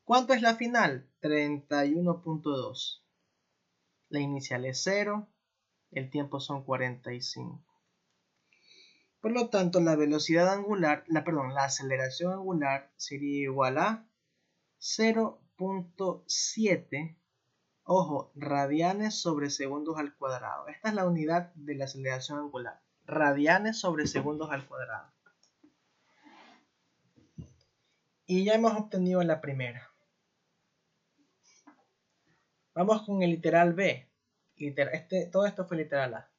¿Cuánto es la final? 31.2. La inicial es 0. El tiempo son 45. Por lo tanto, la velocidad angular, la aceleración angular sería igual a 0.7, ojo, radianes sobre segundos al cuadrado. Esta es la unidad de la aceleración angular. Radianes sobre segundos al cuadrado. Y ya hemos obtenido la primera. Vamos con el literal B. Todo esto fue literal A.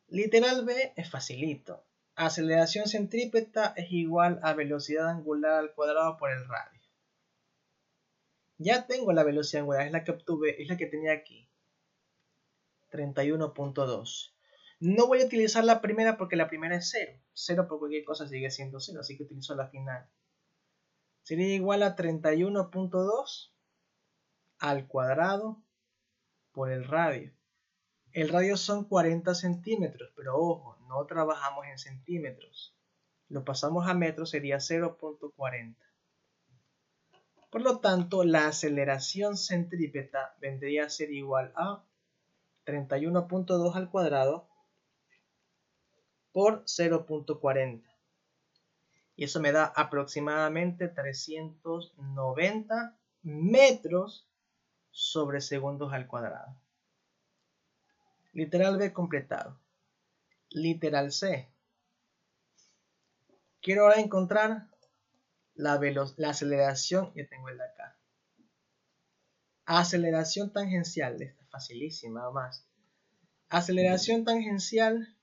Literal B es facilito. Aceleración centrípeta es igual a velocidad angular al cuadrado por el radio. Ya tengo la velocidad angular, es la que obtuve, es la que tenía aquí. 31.2. No voy a utilizar la primera porque la primera es 0. 0 por cualquier cosa sigue siendo 0, así que utilizo la final. Sería igual a 31.2 al cuadrado por el radio. El radio son 40 centímetros, pero ojo, no trabajamos en centímetros. Lo pasamos a metros, sería 0.40. Por lo tanto, la aceleración centrípeta vendría a ser igual a 31.2 al cuadrado por 0.40. Y eso me da aproximadamente 390 metros sobre segundos al cuadrado. Literal B completado. Literal C. Quiero ahora encontrar la aceleración, ya tengo el de acá. Aceleración tangencial, esta es facilísima además. Aceleración tangencial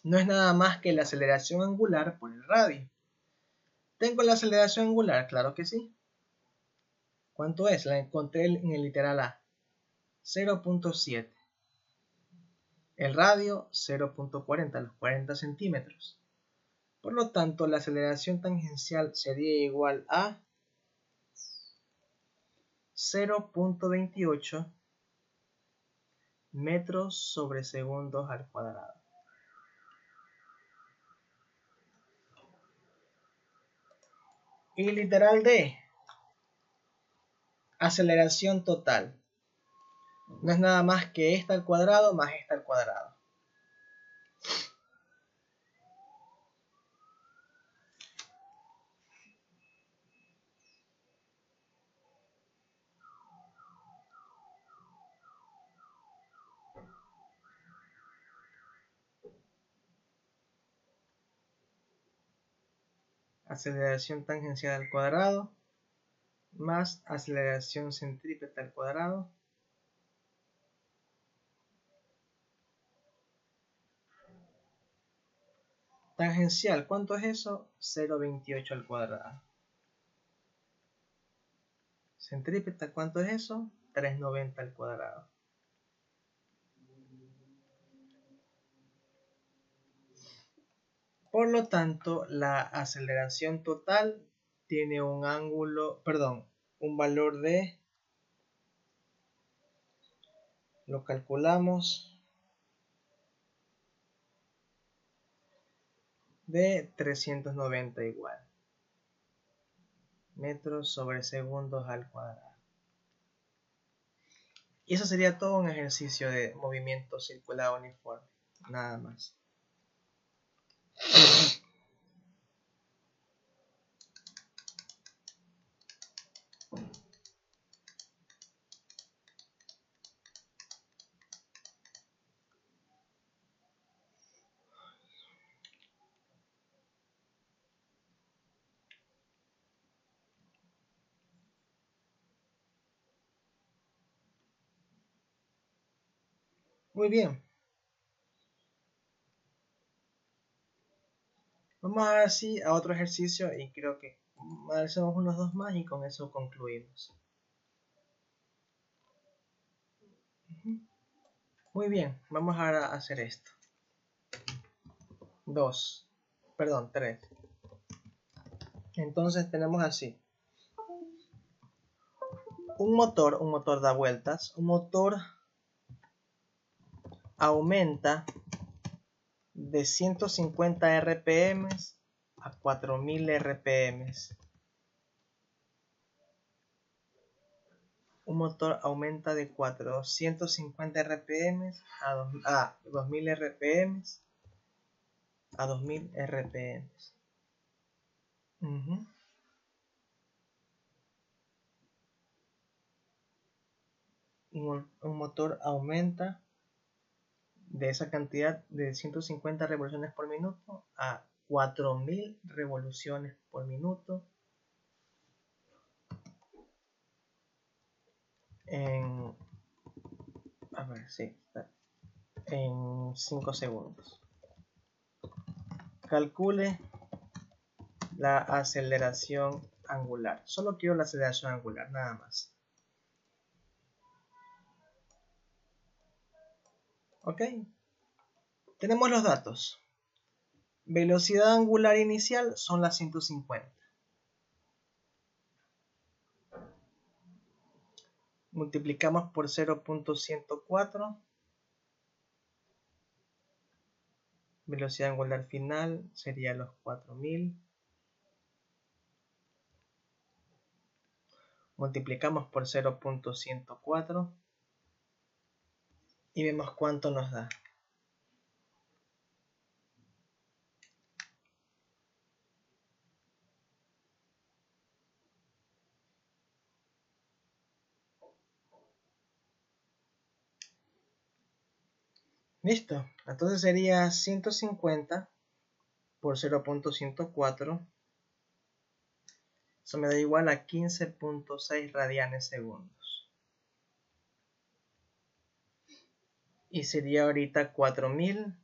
no es nada más que la aceleración angular por el radio. ¿Tengo la aceleración angular? Claro que sí. ¿Cuánto es? La encontré en el literal A. 0.7. El radio 0.40, los 40 centímetros. Por lo tanto, la aceleración tangencial sería igual a 0.28 metros sobre segundos al cuadrado. Y literal D, aceleración total. No es nada más que esta al cuadrado más esta al cuadrado. Aceleración tangencial al cuadrado más aceleración centrípeta al cuadrado tangencial, ¿cuánto es eso? 0.28 al cuadrado. Centrípeta, ¿cuánto es eso? 390 al cuadrado. Por lo tanto, la aceleración total tiene un valor de, lo calculamos, de 390 igual. Metros sobre segundos al cuadrado. Y eso sería todo un ejercicio de movimiento circular uniforme. Nada más. Muy bien. Vamos a ver si a otro ejercicio y creo que hacemos unos dos más y con eso concluimos. Muy bien, vamos ahora a hacer esto. 2, perdón, 3. Entonces tenemos así. Un motor da vueltas. Un motor aumenta de 150 RPM a 4000 RPM. Un motor aumenta de 450 RPM a 2000 RPM a 2000 RPM. Un motor aumenta de esa cantidad de 150 revoluciones por minuto a 4000 revoluciones por minuto en 5 segundos. Calcule la aceleración angular. Solo quiero la aceleración angular, nada más. Ok. Tenemos los datos. Velocidad angular inicial son las 150. Multiplicamos por 0.104. Velocidad angular final sería los 4000. Multiplicamos por 0.104 y vemos cuánto nos da. Listo, entonces sería 150 por 0.104. Eso me da igual a 15.6 radianes segundos. Y sería ahorita 4000.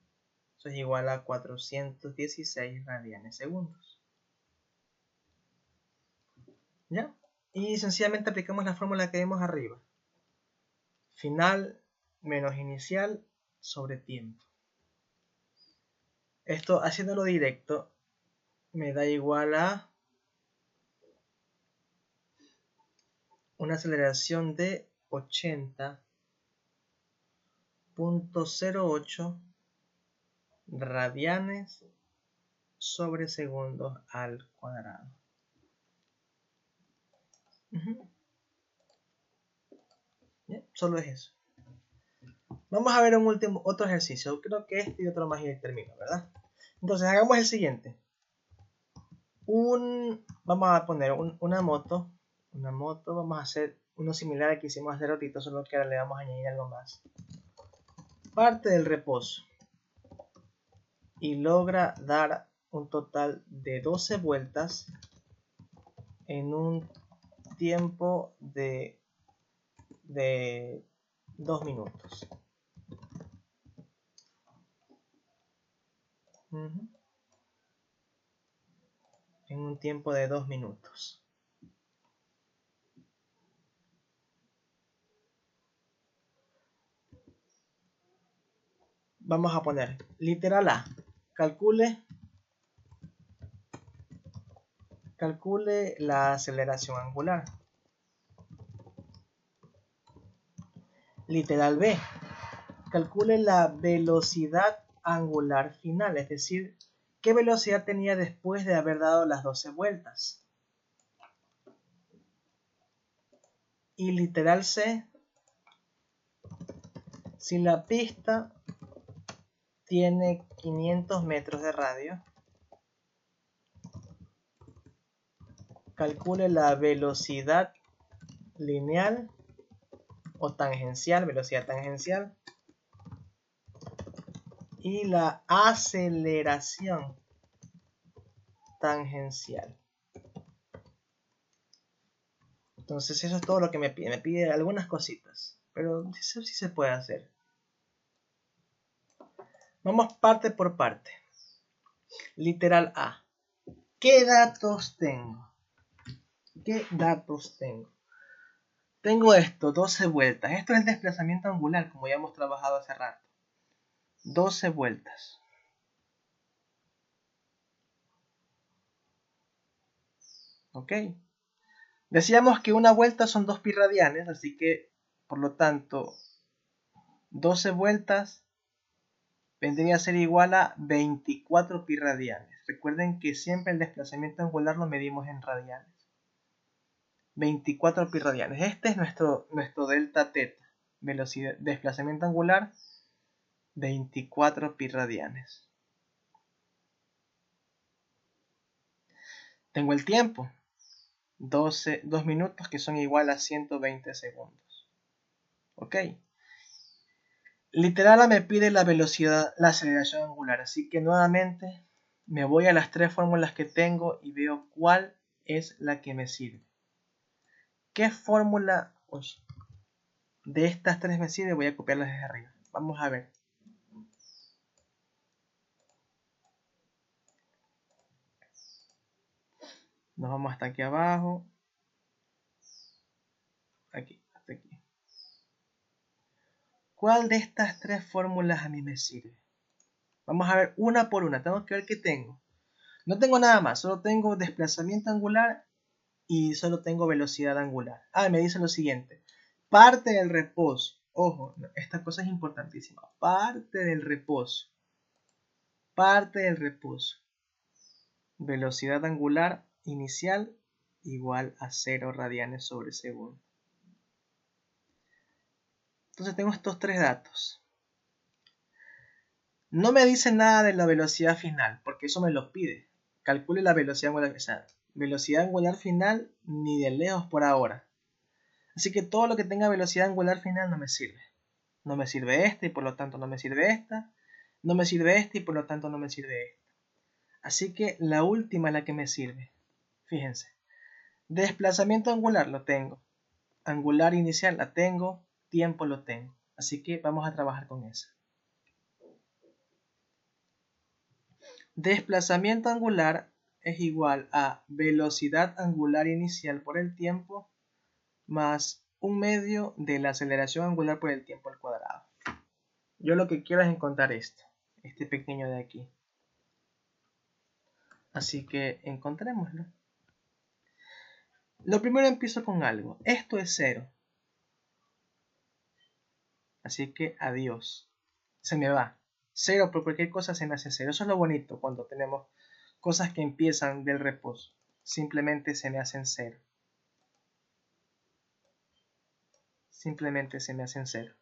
Eso es igual a 416 radianes segundos. ¿Ya? Y sencillamente aplicamos la fórmula que vemos arriba. Final menos inicial sobre tiempo. Esto, haciéndolo directo, me da igual a una aceleración de 80.08 radianes sobre segundos al cuadrado. Bien, solo es eso. Vamos a ver otro ejercicio. Creo que este y otro más y termino, ¿verdad? Entonces hagamos el siguiente. Vamos a poner una moto. Vamos a hacer uno similar al que hicimos hace ratito, solo que ahora le vamos a añadir algo más. Parte del reposo y logra dar un total de 12 vueltas en un tiempo de 2 minutos. En un tiempo de 2 minutos. Vamos a poner literal A. Calcule la aceleración angular. Literal B. Calcule la velocidad angular final, es decir, qué velocidad tenía después de haber dado las 12 vueltas. Y literal C. Si la pista tiene 500 metros de radio, calcule la velocidad lineal o tangencial, velocidad tangencial, y la aceleración tangencial. Entonces eso es todo lo que me pide. Me pide algunas cositas, pero eso sí se puede hacer. Vamos parte por parte. Literal A. ¿Qué datos tengo? Tengo esto, 12 vueltas. Esto es el desplazamiento angular, como ya hemos trabajado hace rato. 12 vueltas. ¿Ok? Decíamos que una vuelta son 2 pi radianes, así que, por lo tanto, 12 vueltas vendría a ser igual a 24 pi radianes. Recuerden que siempre el desplazamiento angular lo medimos en radianes. 24 pi radianes. Este es nuestro delta teta. Velocidad, desplazamiento angular, 24 pi radianes. Tengo el tiempo. 2 minutos, que son igual a 120 segundos. ¿Ok? Literal me pide la velocidad, la aceleración angular. Así que nuevamente me voy a las 3 fórmulas que tengo y veo cuál es la que me sirve. ¿Qué fórmula de estas 3 me sirve? Voy a copiarlas desde arriba. Vamos a ver. Nos vamos hasta aquí abajo. Aquí, hasta aquí. ¿Cuál de estas 3 fórmulas a mí me sirve? Vamos a ver una por una. Tengo que ver qué tengo. No tengo nada más. Solo tengo desplazamiento angular y solo tengo velocidad angular. Me dice lo siguiente. Parte del reposo. Ojo, esta cosa es importantísima. Parte del reposo. Parte del reposo. Velocidad angular inicial igual a 0 radianes sobre segundo. Entonces tengo estos 3 datos. No me dice nada de la velocidad final, porque eso me lo pide. Calcule la velocidad angular, o sea, velocidad angular final ni de lejos por ahora. Así que todo lo que tenga velocidad angular final no me sirve. No me sirve esta y por lo tanto no me sirve esta. No me sirve esta y por lo tanto no me sirve esta. Así que la última es la que me sirve. Fíjense. Desplazamiento angular lo tengo. Angular inicial la tengo. Tiempo lo tengo. Así que vamos a trabajar con esa. Desplazamiento angular es igual a velocidad angular inicial por el tiempo más 1/2 de la aceleración angular por el tiempo al cuadrado. Yo lo que quiero es encontrar este pequeño de aquí. Así que encontrémoslo. Lo primero empiezo con algo. Esto es 0. Así que adiós. Se me va. 0 por cualquier cosa se me hace 0. Eso es lo bonito cuando tenemos cosas que empiezan del reposo. Simplemente se me hacen 0. Simplemente se me hacen 0.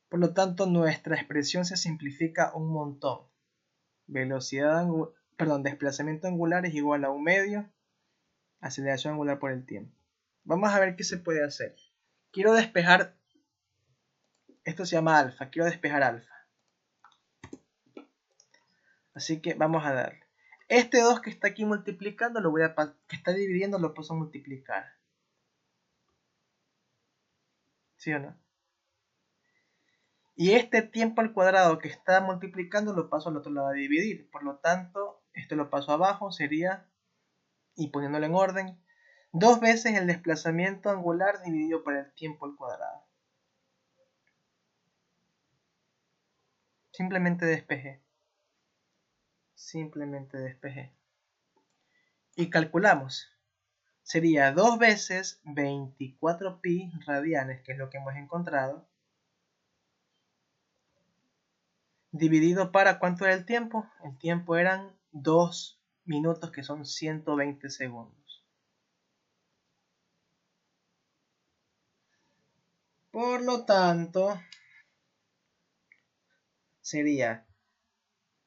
Por lo tanto, nuestra expresión se simplifica un montón. Desplazamiento angular es igual a 1/2 aceleración angular por el tiempo. Vamos a ver qué se puede hacer. Quiero despejar, esto se llama alfa, quiero despejar alfa. Así que vamos a darle. Este 2 que está aquí multiplicando, que está dividiendo, lo paso a multiplicar. ¿Sí o no? Y este tiempo al cuadrado que está multiplicando, lo paso al otro lado a dividir. Por lo tanto, esto lo paso abajo, sería, y poniéndolo en orden, 2 veces el desplazamiento angular dividido por el tiempo al cuadrado. Simplemente despejé. Simplemente despejé. Y calculamos. Sería 2 veces 24 pi radianes, que es lo que hemos encontrado, dividido para ¿cuánto era el tiempo? El tiempo eran 2 minutos, que son 120 segundos. Por lo tanto, sería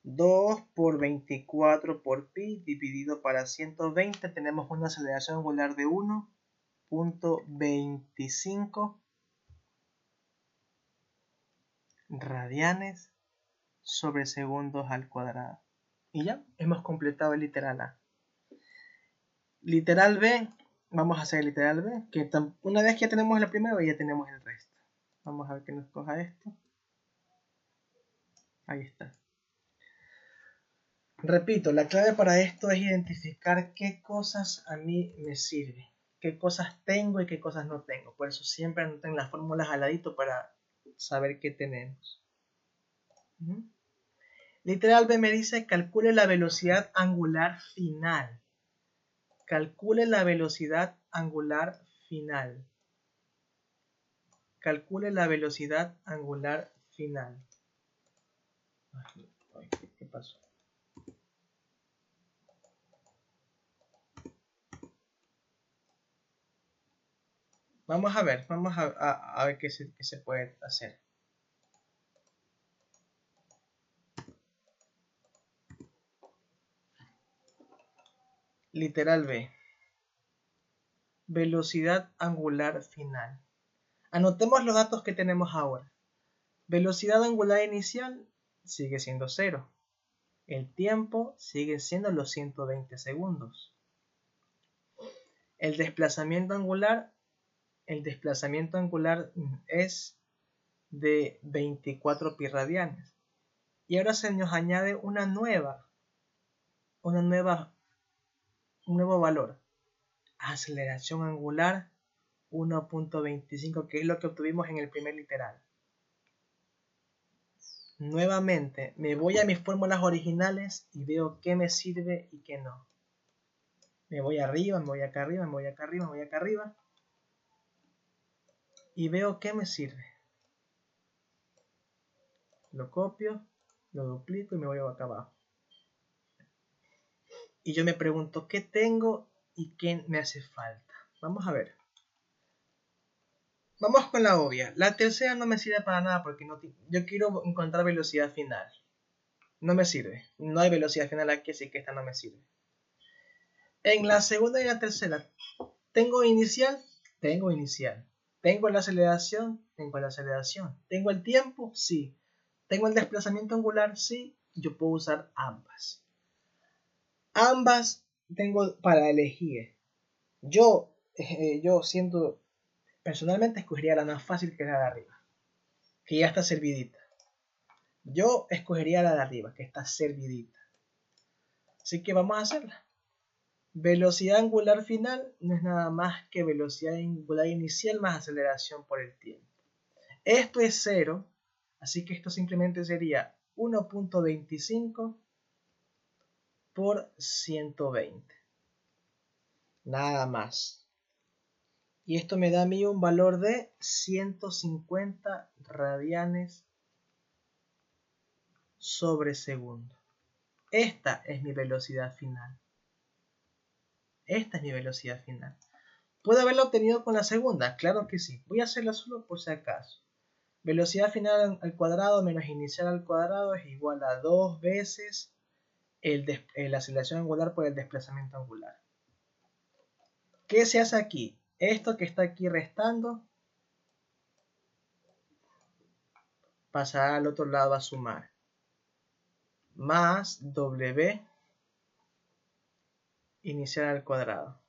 2 por 24 por pi dividido para 120. Tenemos una aceleración angular de 1.25 radianes sobre segundos al cuadrado. Y ya, hemos completado el literal A. Literal B, vamos a hacer el literal B, que una vez que ya tenemos el primero, ya tenemos el resto. Vamos a ver que nos coja esto. Ahí está. Repito, la clave para esto es identificar qué cosas a mí me sirven, qué cosas tengo y qué cosas no tengo. Por eso siempre anoten las fórmulas al ladito para saber qué tenemos. Literal B me dice calcule la velocidad angular final. Calcule la velocidad angular final. Calcule la velocidad angular final. Ay, ¿qué pasó? Vamos a ver qué se puede hacer. Literal B. Velocidad angular final. Anotemos los datos que tenemos ahora. Velocidad angular inicial sigue siendo 0. El tiempo sigue siendo los 120 segundos. El desplazamiento angular es de 24 pi radianes. Y ahora se nos añade un nuevo valor. Aceleración angular 1.25, que es lo que obtuvimos en el primer literal. Nuevamente me voy a mis fórmulas originales y veo qué me sirve y qué no. Me voy arriba, me voy acá arriba, me voy acá arriba, me voy acá arriba. Y veo qué me sirve. Lo copio, lo duplico y me voy acá abajo. Y yo me pregunto qué tengo y qué me hace falta. Vamos a ver. Vamos con la obvia. La tercera no me sirve para nada porque yo quiero encontrar velocidad final. No me sirve. No hay velocidad final aquí, así que esta no me sirve. En la segunda y la tercera, ¿tengo inicial? Tengo inicial. ¿Tengo la aceleración? Tengo la aceleración. ¿Tengo el tiempo? Sí. ¿Tengo el desplazamiento angular? Sí. Yo puedo usar ambas. Ambas tengo para elegir. Yo siento, personalmente escogería la más fácil, que es la de arriba, que ya está servidita. Yo escogería la de arriba, que está servidita. Así que vamos a hacerla. Velocidad angular final no es nada más que velocidad angular inicial más aceleración por el tiempo. Esto es 0, así que esto simplemente sería 1.25 por 120. Nada más. Y esto me da a mí un valor de 150 radianes sobre segundo. Esta es mi velocidad final. Esta es mi velocidad final. ¿Puedo haberlo obtenido con la segunda? Claro que sí. Voy a hacerla solo por si acaso. Velocidad final al cuadrado menos inicial al cuadrado es igual a 2 veces la aceleración angular por el desplazamiento angular. ¿Qué se hace aquí? Esto que está aquí restando pasará al otro lado a sumar. Más W inicial al cuadrado.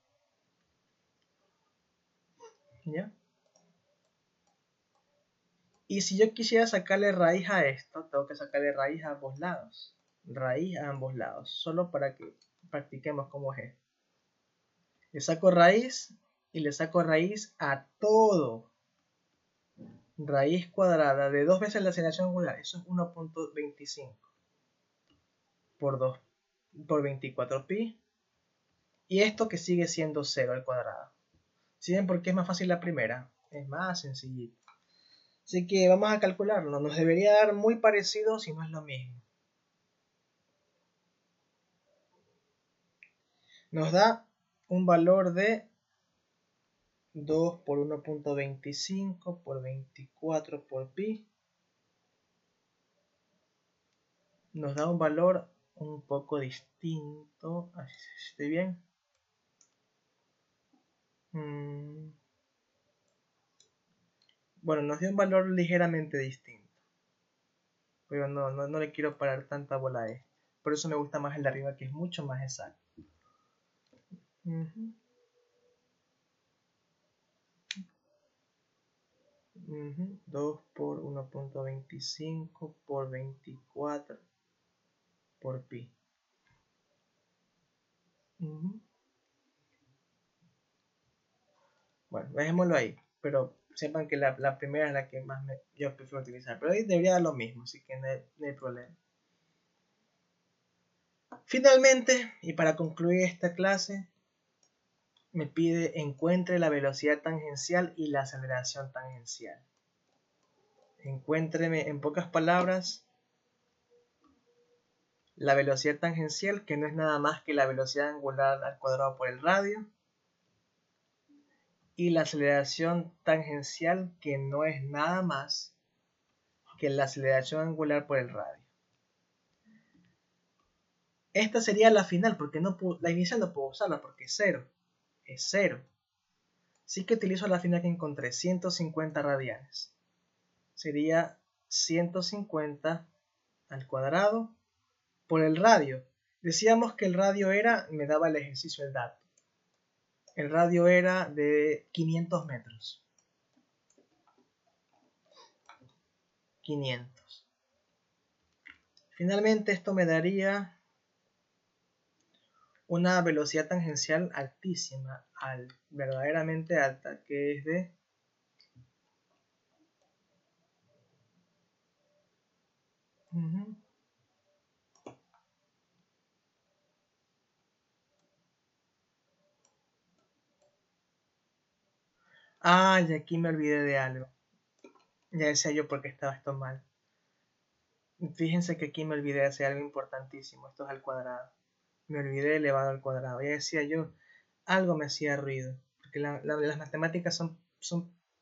¿Ya? Y si yo quisiera sacarle raíz a esto, tengo que sacarle raíz a ambos lados. Raíz a ambos lados. Solo para que practiquemos cómo es esto. Le saco raíz y le saco raíz a todo. Raíz cuadrada de 2 veces la aceleración angular. Eso es 1.25 por 2 por 24 pi. Y esto que sigue siendo 0 al cuadrado. ¿Sí ven por qué es más fácil la primera? Es más sencillito. Así que vamos a calcularlo. Nos debería dar muy parecido si no es lo mismo. Nos da un valor de 2 por 1.25 por 24 por pi. Nos da un valor un poco distinto. Así se esté bien. Bueno, nos dio un valor ligeramente distinto. Pero no le quiero parar tanta bola a esto. Por eso me gusta más el de arriba, que es mucho más exacto. 2 por 1.25 por 24 por pi. Bueno, dejémoslo ahí. Pero sepan que la primera es la que más yo prefiero utilizar. Pero ahí debería dar lo mismo, así que no hay problema. Finalmente, y para concluir esta clase, me pide encuentre la velocidad tangencial y la aceleración tangencial. Encuéntreme, en pocas palabras, la velocidad tangencial, que no es nada más que la velocidad angular al cuadrado por el radio, y la aceleración tangencial, que no es nada más que la aceleración angular por el radio. Esta sería la final, porque la inicial no puedo usarla porque es 0. Es 0. Así que utilizo la final que encontré, 150 radianes. Sería 150 al cuadrado por el radio. Decíamos que el radio me daba el ejercicio el dato. El radio era de 500 metros. 500. Finalmente esto me daría una velocidad tangencial altísima, verdaderamente alta, que es de y aquí me olvidé de algo. Ya decía yo por qué estaba esto mal. Fíjense que aquí me olvidé de hacer algo importantísimo. Esto es al cuadrado. Me olvidé elevado al cuadrado. Ya decía yo, algo me hacía ruido. Porque las matemáticas son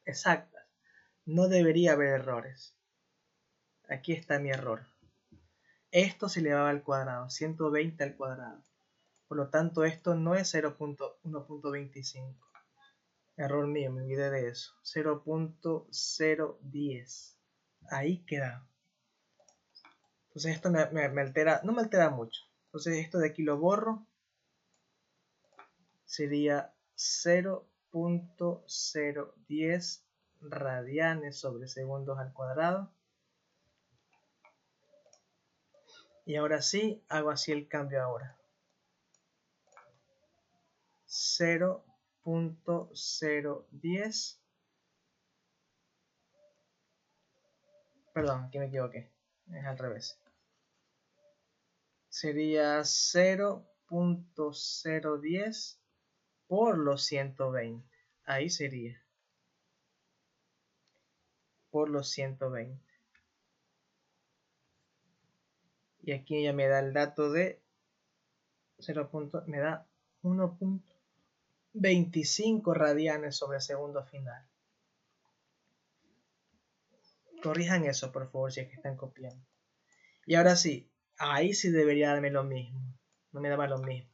exactas. No debería haber errores. Aquí está mi error. Esto se elevaba al cuadrado, 120 al cuadrado. Por lo tanto, esto no es 0.1.25. Error mío, me olvidé de eso. 0.010. Ahí queda. Entonces esto me altera, no me altera mucho. Entonces esto de aquí lo borro. Sería 0.010 radianes sobre segundos al cuadrado. Y ahora sí, hago así el cambio ahora. 0.010. Perdón, aquí me equivoqué. Es al revés. Sería 0.010 por los 120. Ahí sería. Por los 120. Y aquí ya me da el dato de 0. Me da 1.25 radianes sobre segundo final. Corrijan eso, por favor, si es que están copiando. Y ahora sí, ahí sí debería darme lo mismo. No me daba lo mismo.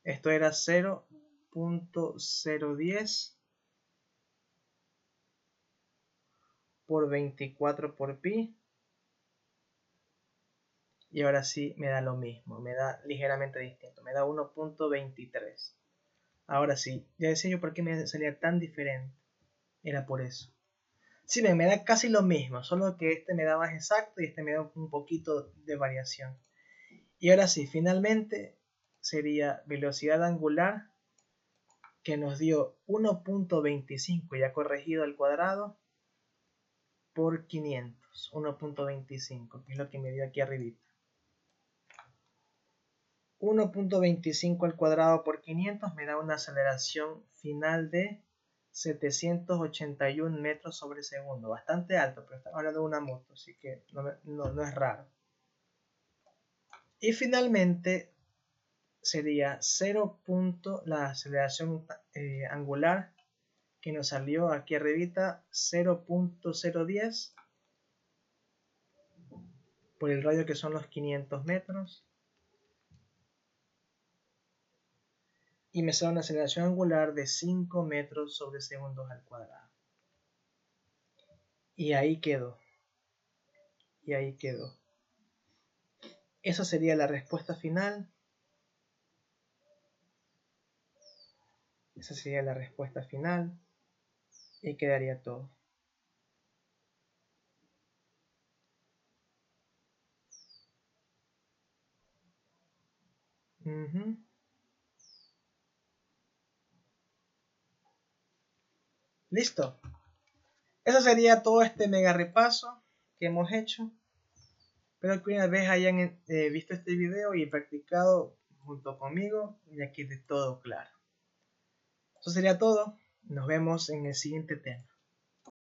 Esto era 0.010 por 24 por pi. Y ahora sí me da lo mismo. Me da ligeramente distinto. Me da 1.23. Ahora sí, ya decía yo por qué me salía tan diferente. Era por eso. Sí, me da casi lo mismo, solo que este me da más exacto y este me da un poquito de variación. Y ahora sí, finalmente sería velocidad angular, que nos dio 1.25 ya corregido al cuadrado por 500. 1.25, que es lo que me dio aquí arribita. 1.25 al cuadrado por 500 me da una aceleración final de 781 metros sobre segundo. Bastante alto, pero estamos hablando de una moto, así que no es raro. Y finalmente sería 0. La aceleración angular que nos salió aquí arribita, 0.010 por el radio que son los 500 metros. Y me sale una aceleración angular de 5 metros sobre segundos al cuadrado. Y ahí quedó. Y ahí quedó. Esa sería la respuesta final. Esa sería la respuesta final. Y quedaría todo. Listo. Eso sería todo este mega repaso que hemos hecho. Espero que una vez hayan visto este video y practicado junto conmigo, y aquí de todo claro. Eso sería todo. Nos vemos en el siguiente tema.